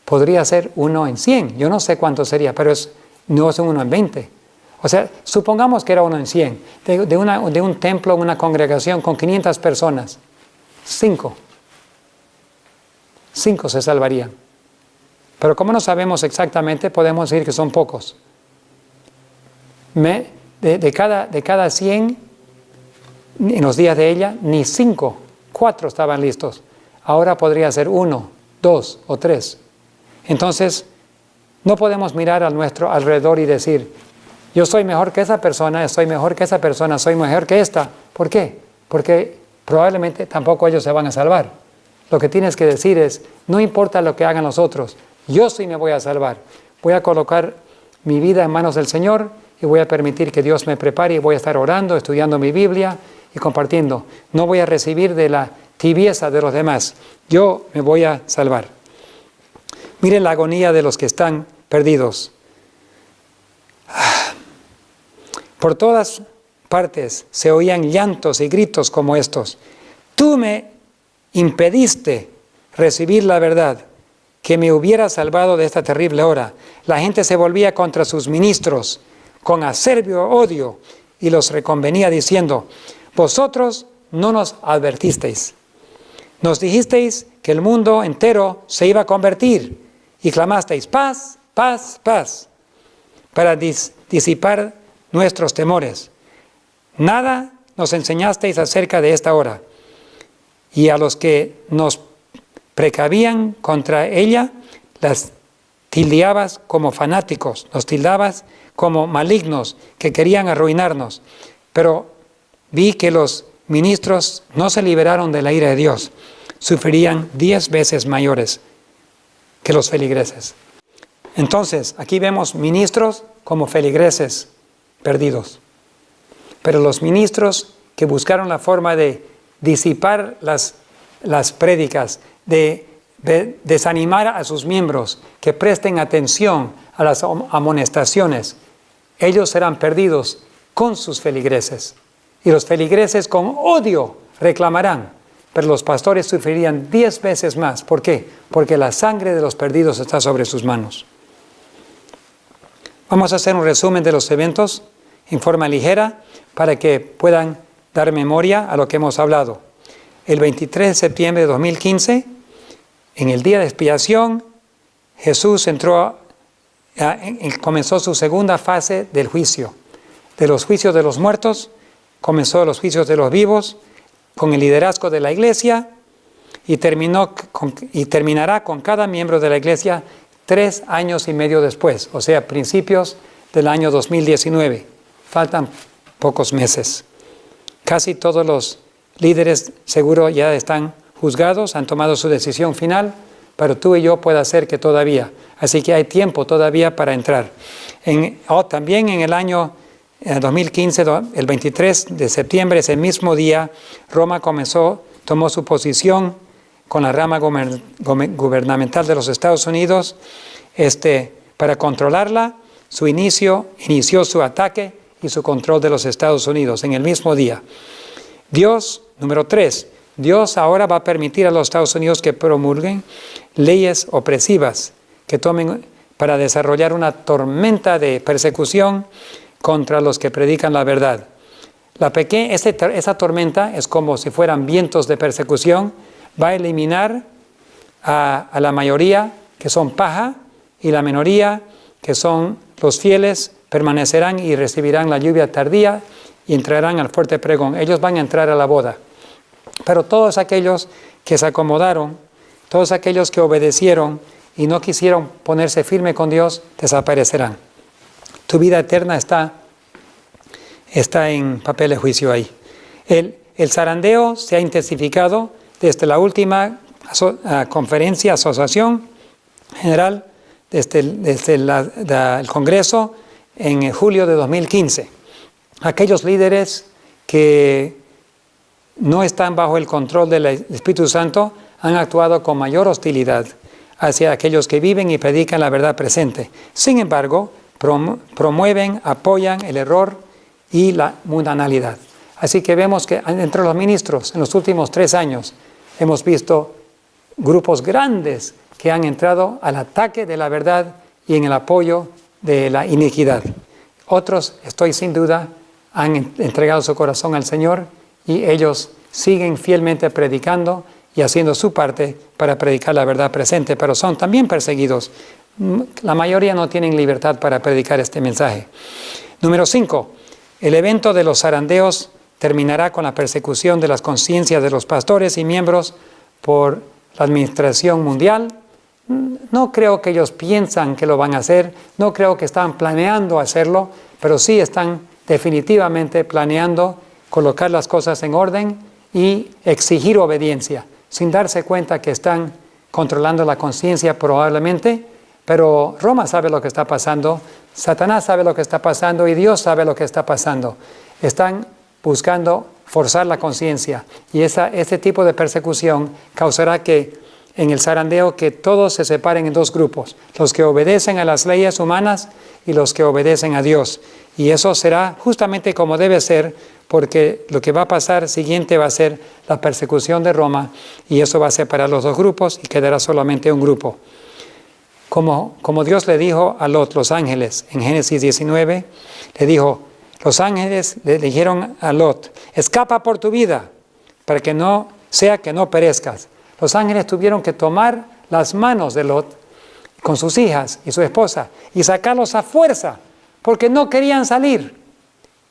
Podría ser 1 en 100. Yo no sé cuánto sería, pero no es 1 en 20. O sea, supongamos que era 1 en 100. De un templo, una congregación con 500 personas. 5 se salvarían. Pero como no sabemos exactamente, podemos decir que son pocos. De cada 100, en los días de ella, ni 5, 4 estaban listos. Ahora podría ser 1, 2 o 3. Entonces, no podemos mirar a nuestro alrededor y decir, yo soy mejor que esa persona, soy mejor que esa persona, soy mejor que esta. ¿Por qué? Porque probablemente tampoco ellos se van a salvar. Lo que tienes que decir es, no importa lo que hagan los otros, yo sí me voy a salvar. Voy a colocar mi vida en manos del Señor y voy a permitir que Dios me prepare y voy a estar orando, estudiando mi Biblia y compartiendo. No voy a recibir de la tibieza de los demás. Yo me voy a salvar. Miren la agonía de los que están perdidos. Por todas partes se oían llantos y gritos como estos. Tú me impediste recibir la verdad, que me hubiera salvado de esta terrible hora. La gente se volvía contra sus ministros con acerbio odio y los reconvenía diciendo, vosotros no nos advertisteis. Nos dijisteis que el mundo entero se iba a convertir y clamasteis paz, paz, paz, para disipar nuestros temores. Nada nos enseñasteis acerca de esta hora. Y a los que nos precavían contra ella, las tildeabas como fanáticos, los tildabas como malignos que querían arruinarnos. Pero vi que los ministros no se liberaron de la ira de Dios, sufrirían 10 veces mayores que los feligreses. Entonces, aquí vemos ministros como feligreses perdidos. Pero los ministros que buscaron la forma de disipar las prédicas, de desanimar a sus miembros, que presten atención a las amonestaciones, ellos serán perdidos con sus feligreses. Y los feligreses con odio reclamarán, pero los pastores sufrirían 10 veces más. ¿Por qué? Porque la sangre de los perdidos está sobre sus manos. Vamos a hacer un resumen de los eventos en forma ligera para que puedan dar memoria a lo que hemos hablado. El 23 de septiembre de 2015, en el día de expiación, Jesús comenzó su segunda fase del juicio. De los juicios de los muertos, comenzó los juicios de los vivos, con el liderazgo de la iglesia, y terminará con cada miembro de la iglesia 3 años y medio después, o sea, principios del año 2019. Faltan pocos meses. Casi todos los líderes seguro ya están juzgados, han tomado su decisión final, pero tú y yo puede ser que todavía. Así que hay tiempo todavía para entrar. También en el año 2015, el 23 de septiembre, ese mismo día, Roma tomó su posición con la rama gubernamental de los Estados Unidos para controlarla. Inició su ataque y su control de los Estados Unidos en el mismo día. Número 3, Dios ahora va a permitir a los Estados Unidos que promulguen leyes opresivas que tomen para desarrollar una tormenta de persecución contra los que predican la verdad. Esa tormenta es como si fueran vientos de persecución, va a eliminar a la mayoría que son paja y la minoría que son los fieles permanecerán y recibirán la lluvia tardía y entrarán al fuerte pregón. Ellos van a entrar a la boda. Pero todos aquellos que se acomodaron, todos aquellos que obedecieron y no quisieron ponerse firme con Dios, desaparecerán. Tu vida eterna está en papel de juicio ahí. El zarandeo se ha intensificado desde la última asociación general, desde el Congreso en julio de 2015. Aquellos líderes que no están bajo el control del Espíritu Santo han actuado con mayor hostilidad hacia aquellos que viven y predican la verdad presente. Sin embargo, promueven, apoyan el error y la mundanalidad. Así que vemos que entre los ministros, en los últimos 3 años, hemos visto grupos grandes que han entrado al ataque de la verdad y en el apoyo de la iniquidad. Otros, estoy sin duda, han entregado su corazón al Señor y ellos siguen fielmente predicando y haciendo su parte para predicar la verdad presente, pero son también perseguidos. La mayoría no tienen libertad para predicar este mensaje. Número 5. El evento de los zarandeos terminará con la persecución de las conciencias de los pastores y miembros por la administración mundial. No creo que ellos piensan que lo van a hacer, no creo que están planeando hacerlo, pero sí están definitivamente planeando colocar las cosas en orden y exigir obediencia, sin darse cuenta que están controlando la conciencia probablemente, pero Roma sabe lo que está pasando, Satanás sabe lo que está pasando y Dios sabe lo que está pasando. Están buscando forzar la conciencia y este tipo de persecución causará que en el zarandeo que todos se separen en 2 grupos, los que obedecen a las leyes humanas y los que obedecen a Dios. Y eso será justamente como debe ser, porque lo que va a pasar siguiente va a ser la persecución de Roma y eso va a separar los 2 grupos y quedará solamente un grupo. Como Dios le dijo a Lot, los ángeles, en Génesis 19, le dijo, los ángeles le dijeron a Lot, escapa por tu vida, para que no sea que no perezcas. Los ángeles tuvieron que tomar las manos de Lot con sus hijas y su esposa y sacarlos a fuerza, porque no querían salir.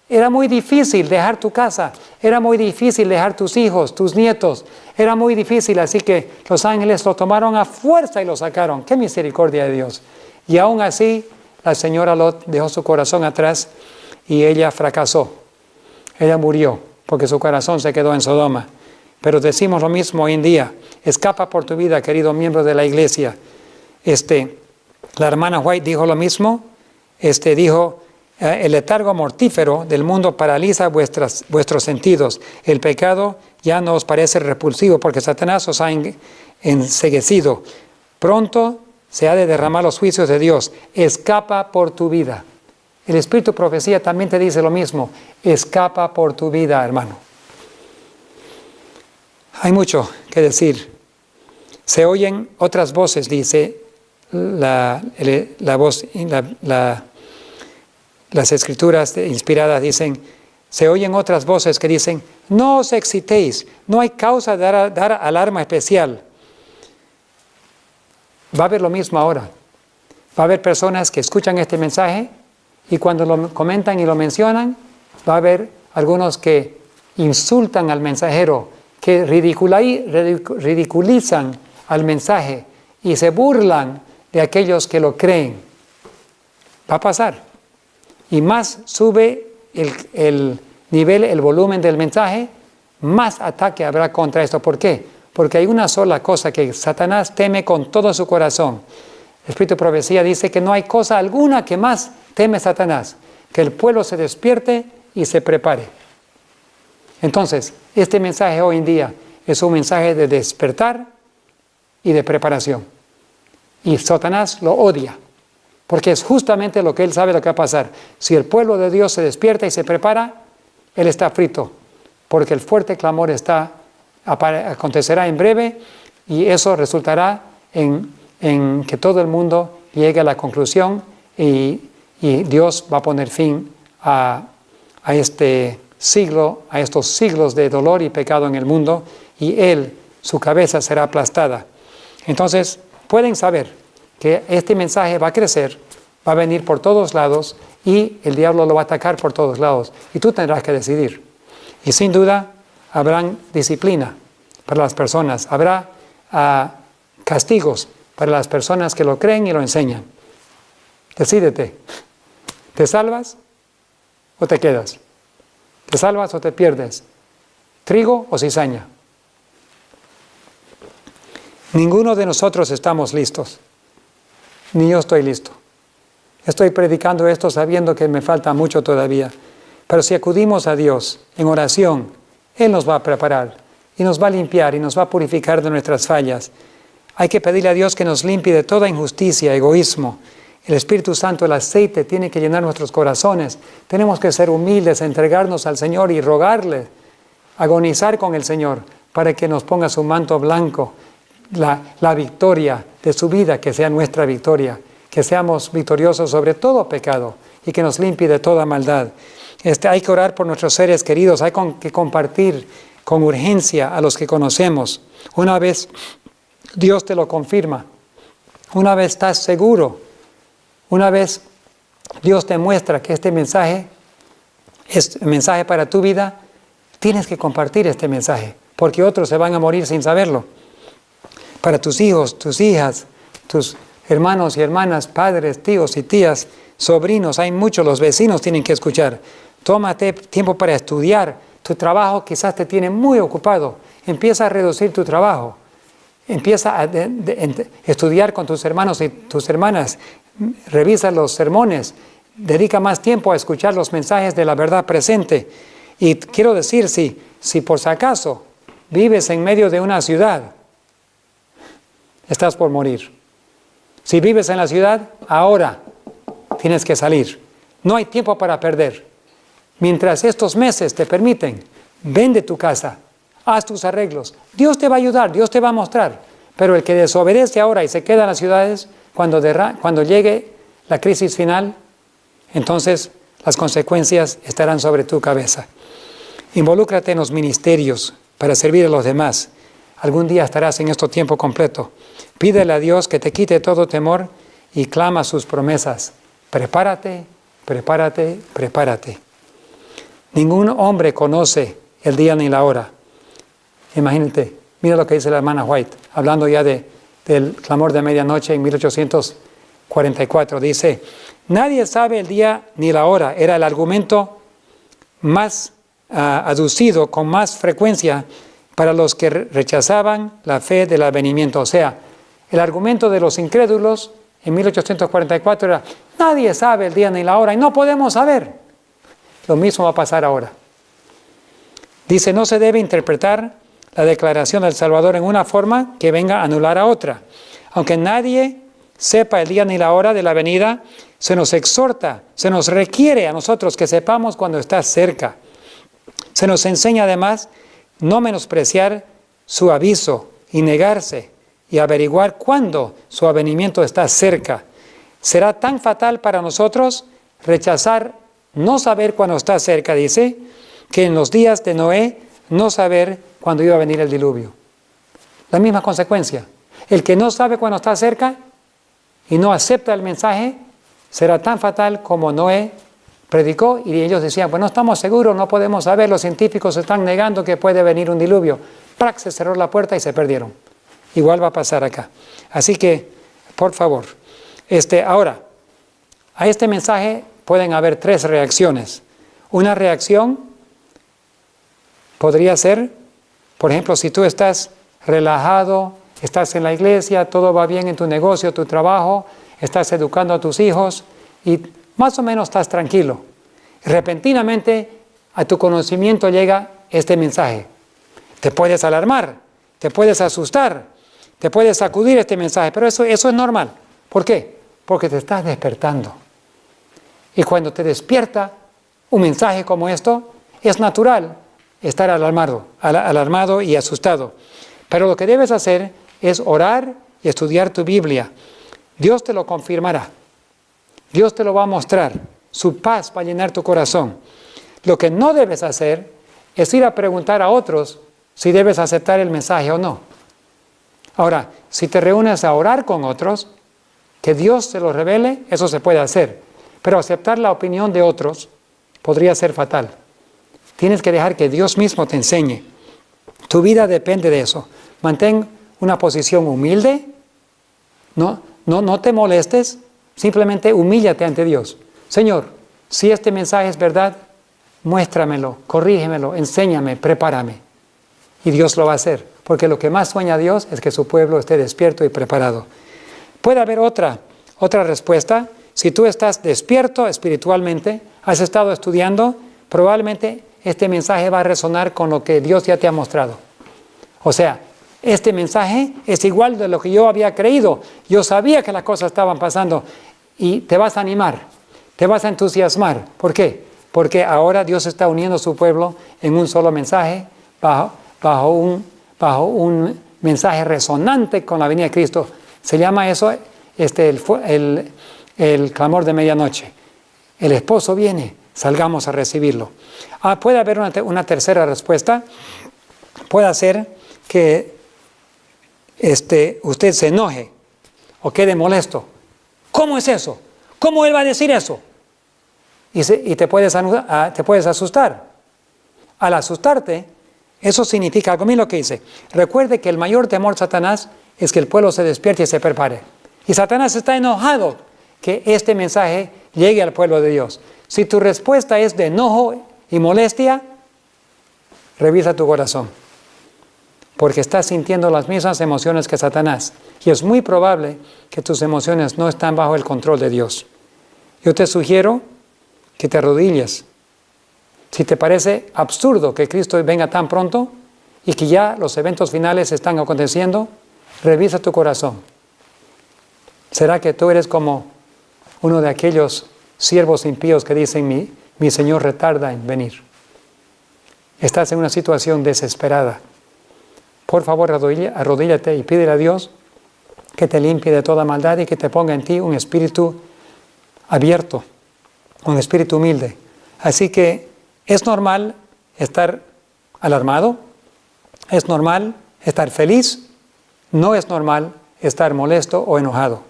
Era muy difícil dejar tu casa, era muy difícil dejar tus hijos, tus nietos, era muy difícil, así que los ángeles lo tomaron a fuerza y lo sacaron. ¡Qué misericordia de Dios! Y aún así, la señora Lot dejó su corazón atrás y ella fracasó. Ella murió porque su corazón se quedó en Sodoma. Pero decimos lo mismo hoy en día. Escapa por tu vida, querido miembro de la iglesia. La hermana White dijo lo mismo. Dijo, el letargo mortífero del mundo paraliza vuestros sentidos. El pecado ya no os parece repulsivo porque Satanás os ha enceguecido. Pronto se ha de derramar los juicios de Dios. Escapa por tu vida. El Espíritu de Profecía también te dice lo mismo. Escapa por tu vida, hermano. Hay mucho que decir. Se oyen otras voces, dice las escrituras inspiradas dicen, se oyen otras voces que dicen, no os excitéis, no hay causa de dar alarma especial. Va a haber lo mismo ahora. Va a haber personas que escuchan este mensaje y cuando lo comentan y lo mencionan, va a haber algunos que insultan al mensajero, que ridiculizan al mensaje y se burlan de aquellos que lo creen. Va a pasar. Y más sube el nivel, el volumen del mensaje, más ataque habrá contra esto. ¿Por qué? Porque hay una sola cosa que Satanás teme con todo su corazón. El Espíritu de Profecía dice que no hay cosa alguna que más teme Satanás, que el pueblo se despierte y se prepare. Entonces, este mensaje hoy en día es un mensaje de despertar y de preparación. Y Satanás lo odia, porque es justamente lo que él sabe lo que va a pasar. Si el pueblo de Dios se despierta y se prepara, él está frito, porque el fuerte clamor acontecerá en breve y eso resultará en que todo el mundo llegue a la conclusión y Dios va a poner fin a este siglo, a estos siglos de dolor y pecado en el mundo, y su cabeza será aplastada. Entonces, pueden saber que este mensaje va a crecer, va a venir por todos lados, y el diablo lo va a atacar por todos lados, y tú tendrás que decidir. Y sin duda, habrán disciplina para las personas, habrá castigos para las personas que lo creen y lo enseñan. Decídete, ¿te salvas o te quedas? ¿Te salvas o te pierdes? ¿Trigo o cizaña? Ninguno de nosotros estamos listos. Ni yo estoy listo. Estoy predicando esto sabiendo que me falta mucho todavía. Pero si acudimos a Dios en oración, Él nos va a preparar y nos va a limpiar y nos va a purificar de nuestras fallas. Hay que pedirle a Dios que nos limpie de toda injusticia, egoísmo, El Espíritu Santo, el aceite, tiene que llenar nuestros corazones. Tenemos que ser humildes, entregarnos al Señor y rogarle, agonizar con el Señor para que nos ponga su manto blanco, la victoria de su vida, que sea nuestra victoria, que seamos victoriosos sobre todo pecado y que nos limpie de toda maldad. Hay que orar por nuestros seres queridos, hay que compartir con urgencia a los que conocemos. Una vez Dios te lo confirma, una vez estás seguro, una vez Dios te muestra que este mensaje es un mensaje para tu vida, tienes que compartir este mensaje, porque otros se van a morir sin saberlo. Para tus hijos, tus hijas, tus hermanos y hermanas, padres, tíos y tías, sobrinos, hay muchos, los vecinos tienen que escuchar. Tómate tiempo para estudiar. Tu trabajo quizás te tiene muy ocupado. Empieza a reducir tu trabajo. Empieza a estudiar con tus hermanos y tus hermanas. Revisa los sermones. Dedica más tiempo a escuchar los mensajes de la verdad presente. Y quiero decir, si por si acaso vives en medio de una ciudad, estás por morir. Si vives en la ciudad, ahora tienes que salir. No hay tiempo para perder. Mientras estos meses te permiten, vende tu casa, haz tus arreglos. Dios te va a ayudar, Dios te va a mostrar. Pero el que desobedece ahora y se queda en las ciudades, cuando llegue la crisis final, entonces las consecuencias estarán sobre tu cabeza. Involúcrate en los ministerios para servir a los demás. Algún día estarás en este tiempo completo. Pídele a Dios que te quite todo temor y clama sus promesas. Prepárate, prepárate, prepárate. Ningún hombre conoce el día ni la hora. Imagínate, mira lo que dice la hermana White, hablando ya del clamor de medianoche en 1844. Dice, nadie sabe el día ni la hora. Era el argumento más aducido con más frecuencia para los que rechazaban la fe del advenimiento. O sea, el argumento de los incrédulos en 1844 era, nadie sabe el día ni la hora y no podemos saber. Lo mismo va a pasar ahora. Dice, no se debe interpretar la declaración del Salvador en una forma que venga a anular a otra. Aunque nadie sepa el día ni la hora de la venida, se nos exhorta, se nos requiere a nosotros que sepamos cuando está cerca. Se nos enseña además no menospreciar su aviso y negarse y averiguar cuándo su avenimiento está cerca. Será tan fatal para nosotros rechazar no saber cuándo está cerca, dice, que en los días de Noé no saber cuándo iba a venir el diluvio. La misma consecuencia. El que no sabe cuándo está cerca y no acepta el mensaje será tan fatal como Noé predicó y ellos decían, pues no estamos seguros, no podemos saber, los científicos están negando que puede venir un diluvio. ¡Prac! Se cerró la puerta y se perdieron. Igual va a pasar acá. Así que, por favor, ahora, a este mensaje pueden haber 3 reacciones. Una reacción podría ser, por ejemplo, si tú estás relajado, estás en la iglesia, todo va bien en tu negocio, tu trabajo, estás educando a tus hijos y más o menos estás tranquilo. Repentinamente a tu conocimiento llega este mensaje. Te puedes alarmar, te puedes asustar, te puedes sacudir este mensaje, pero eso es normal. ¿Por qué? Porque te estás despertando. Y cuando te despierta un mensaje como esto, es natural estar alarmado y asustado. Pero lo que debes hacer es orar y estudiar tu Biblia. Dios te lo confirmará. Dios te lo va a mostrar. Su paz va a llenar tu corazón. Lo que no debes hacer es ir a preguntar a otros si debes aceptar el mensaje o no. Ahora, si te reúnes a orar con otros, que Dios te lo revele, eso se puede hacer. Pero aceptar la opinión de otros podría ser fatal. Tienes que dejar que Dios mismo te enseñe. Tu vida depende de eso. Mantén una posición humilde. No te molestes. Simplemente humíllate ante Dios. Señor, si este mensaje es verdad, muéstramelo, corrígemelo, enséñame, prepárame. Y Dios lo va a hacer. Porque lo que más sueña Dios es que su pueblo esté despierto y preparado. Puede haber otra respuesta. Si tú estás despierto espiritualmente, has estado estudiando, probablemente este mensaje va a resonar con lo que Dios ya te ha mostrado. O sea, este mensaje es igual de lo que yo había creído. Yo sabía que las cosas estaban pasando. y te vas a animar, te vas a entusiasmar. ¿Por qué? Porque ahora Dios está uniendo a su pueblo en un solo mensaje, bajo un mensaje resonante con la venida de Cristo. Se llama eso el clamor de medianoche. El esposo viene, salgamos a recibirlo. Puede haber una tercera respuesta. Puede ser que usted se enoje o quede molesto. ¿Cómo es eso? ¿Cómo él va a decir eso? Y te puedes asustar. Al asustarte, eso significa algo. Mira lo que dice. Recuerde que el mayor temor de Satanás es que el pueblo se despierte y se prepare. Y Satanás está enojado que este mensaje llegue al pueblo de Dios. Si tu respuesta es de enojo y molestia, revisa tu corazón. Porque estás sintiendo las mismas emociones que Satanás. Y es muy probable que tus emociones no están bajo el control de Dios. Yo te sugiero que te arrodilles. Si te parece absurdo que Cristo venga tan pronto y que ya los eventos finales están aconteciendo, revisa tu corazón. ¿Será que tú eres como uno de aquellos siervos impíos que dicen, mi Señor retarda en venir? Estás en una situación desesperada. Por favor, arrodíllate y pídele a Dios que te limpie de toda maldad y que te ponga en ti un espíritu abierto, un espíritu humilde. Así que es normal estar alarmado, es normal estar feliz, no es normal estar molesto o enojado.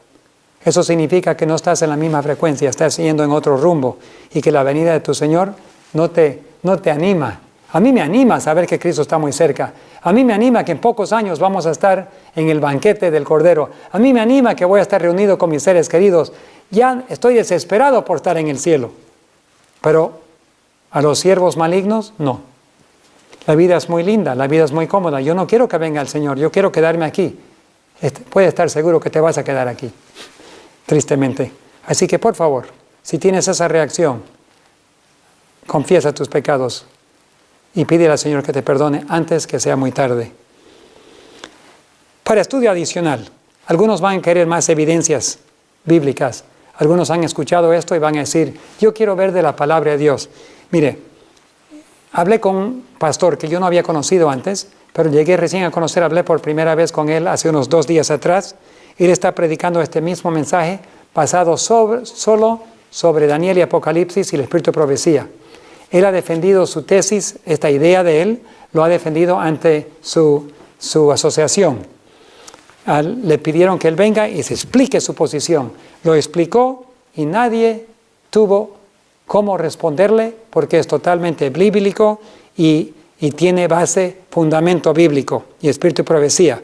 Eso significa que no estás en la misma frecuencia, estás yendo en otro rumbo y que la venida de tu Señor no te anima. A mí me anima saber que Cristo está muy cerca. A mí me anima que en pocos años vamos a estar en el banquete del Cordero. A mí me anima que voy a estar reunido con mis seres queridos. Ya estoy desesperado por estar en el cielo. Pero a los siervos malignos, no. La vida es muy linda, la vida es muy cómoda. Yo no quiero que venga el Señor, yo quiero quedarme aquí. Puedes estar seguro que te vas a quedar aquí, tristemente. Así que por favor, si tienes esa reacción, confiesa tus pecados y pídele al Señor que te perdone antes que sea muy tarde. Para estudio adicional, algunos van a querer más evidencias bíblicas. Algunos han escuchado esto y van a decir, yo quiero ver de la palabra de Dios. Mire, hablé con un pastor que yo no había conocido antes, pero llegué recién a conocer, hablé por primera vez con él hace unos 2 días atrás. Él está predicando este mismo mensaje basado solo sobre Daniel y Apocalipsis y el Espíritu de Profecía. Él ha defendido su tesis, esta idea de él, lo ha defendido ante su asociación. Le pidieron que él venga y se explique su posición. Lo explicó y nadie tuvo cómo responderle porque es totalmente bíblico y tiene base, fundamento bíblico y espíritu de profecía.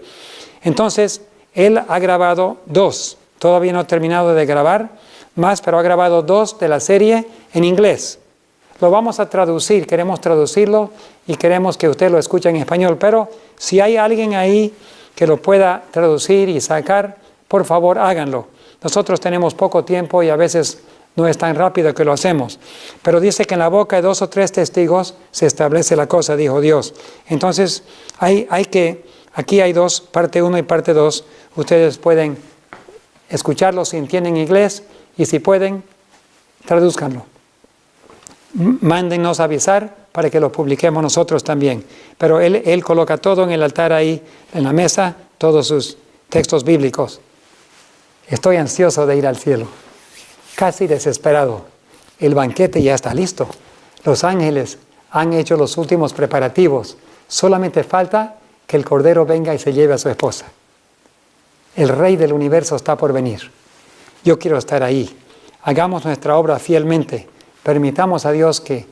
Entonces, él ha grabado 2. Todavía no ha terminado de grabar más, pero ha grabado 2 de la serie en inglés. Lo vamos a traducir, queremos traducirlo y queremos que usted lo escuche en español. Pero si hay alguien ahí que lo pueda traducir y sacar, por favor háganlo. Nosotros tenemos poco tiempo y a veces no es tan rápido que lo hacemos. Pero dice que en la boca de 2 o 3 testigos se establece la cosa, dijo Dios. Entonces, aquí hay 2, parte 1 y parte 2. Ustedes pueden escucharlo si entienden inglés y si pueden, tradúzcanlo. Mándennos avisar para que lo publiquemos nosotros también. Pero él coloca todo en el altar ahí, en la mesa, todos sus textos bíblicos. Estoy ansioso de ir al cielo, casi desesperado. El banquete ya está listo. Los ángeles han hecho los últimos preparativos. Solamente falta que el Cordero venga y se lleve a su esposa. El Rey del universo está por venir. Yo quiero estar ahí. Hagamos nuestra obra fielmente. Permitamos a Dios que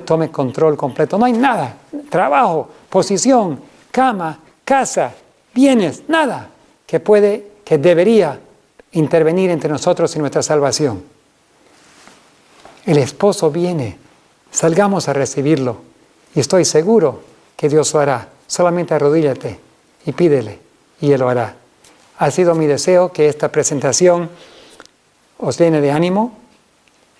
tome control completo. No hay nada. Trabajo, posición, cama, casa, bienes, nada que debería intervenir entre nosotros y nuestra salvación. El esposo viene. Salgamos a recibirlo. Y estoy seguro que Dios lo hará. Solamente arrodíllate y pídele y Él lo hará. Ha sido mi deseo que esta presentación os llene de ánimo,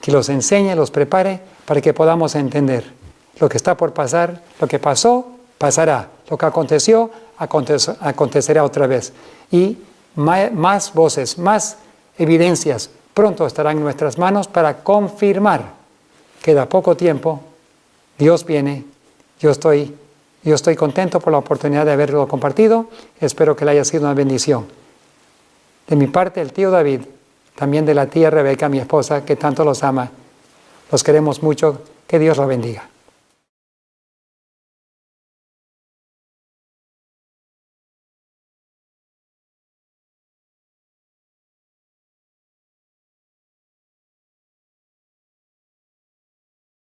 que los enseñe, los prepare para que podamos entender lo que está por pasar, lo que pasó, pasará, lo que aconteció, acontecerá otra vez. Y más voces, más evidencias pronto estarán en nuestras manos para confirmar que da poco tiempo Dios viene. Yo estoy contento por la oportunidad de haberlo compartido. Espero que le haya sido una bendición. De mi parte, el tío David, también de la tía Rebeca, mi esposa, que tanto los ama, los queremos mucho. Que Dios los bendiga.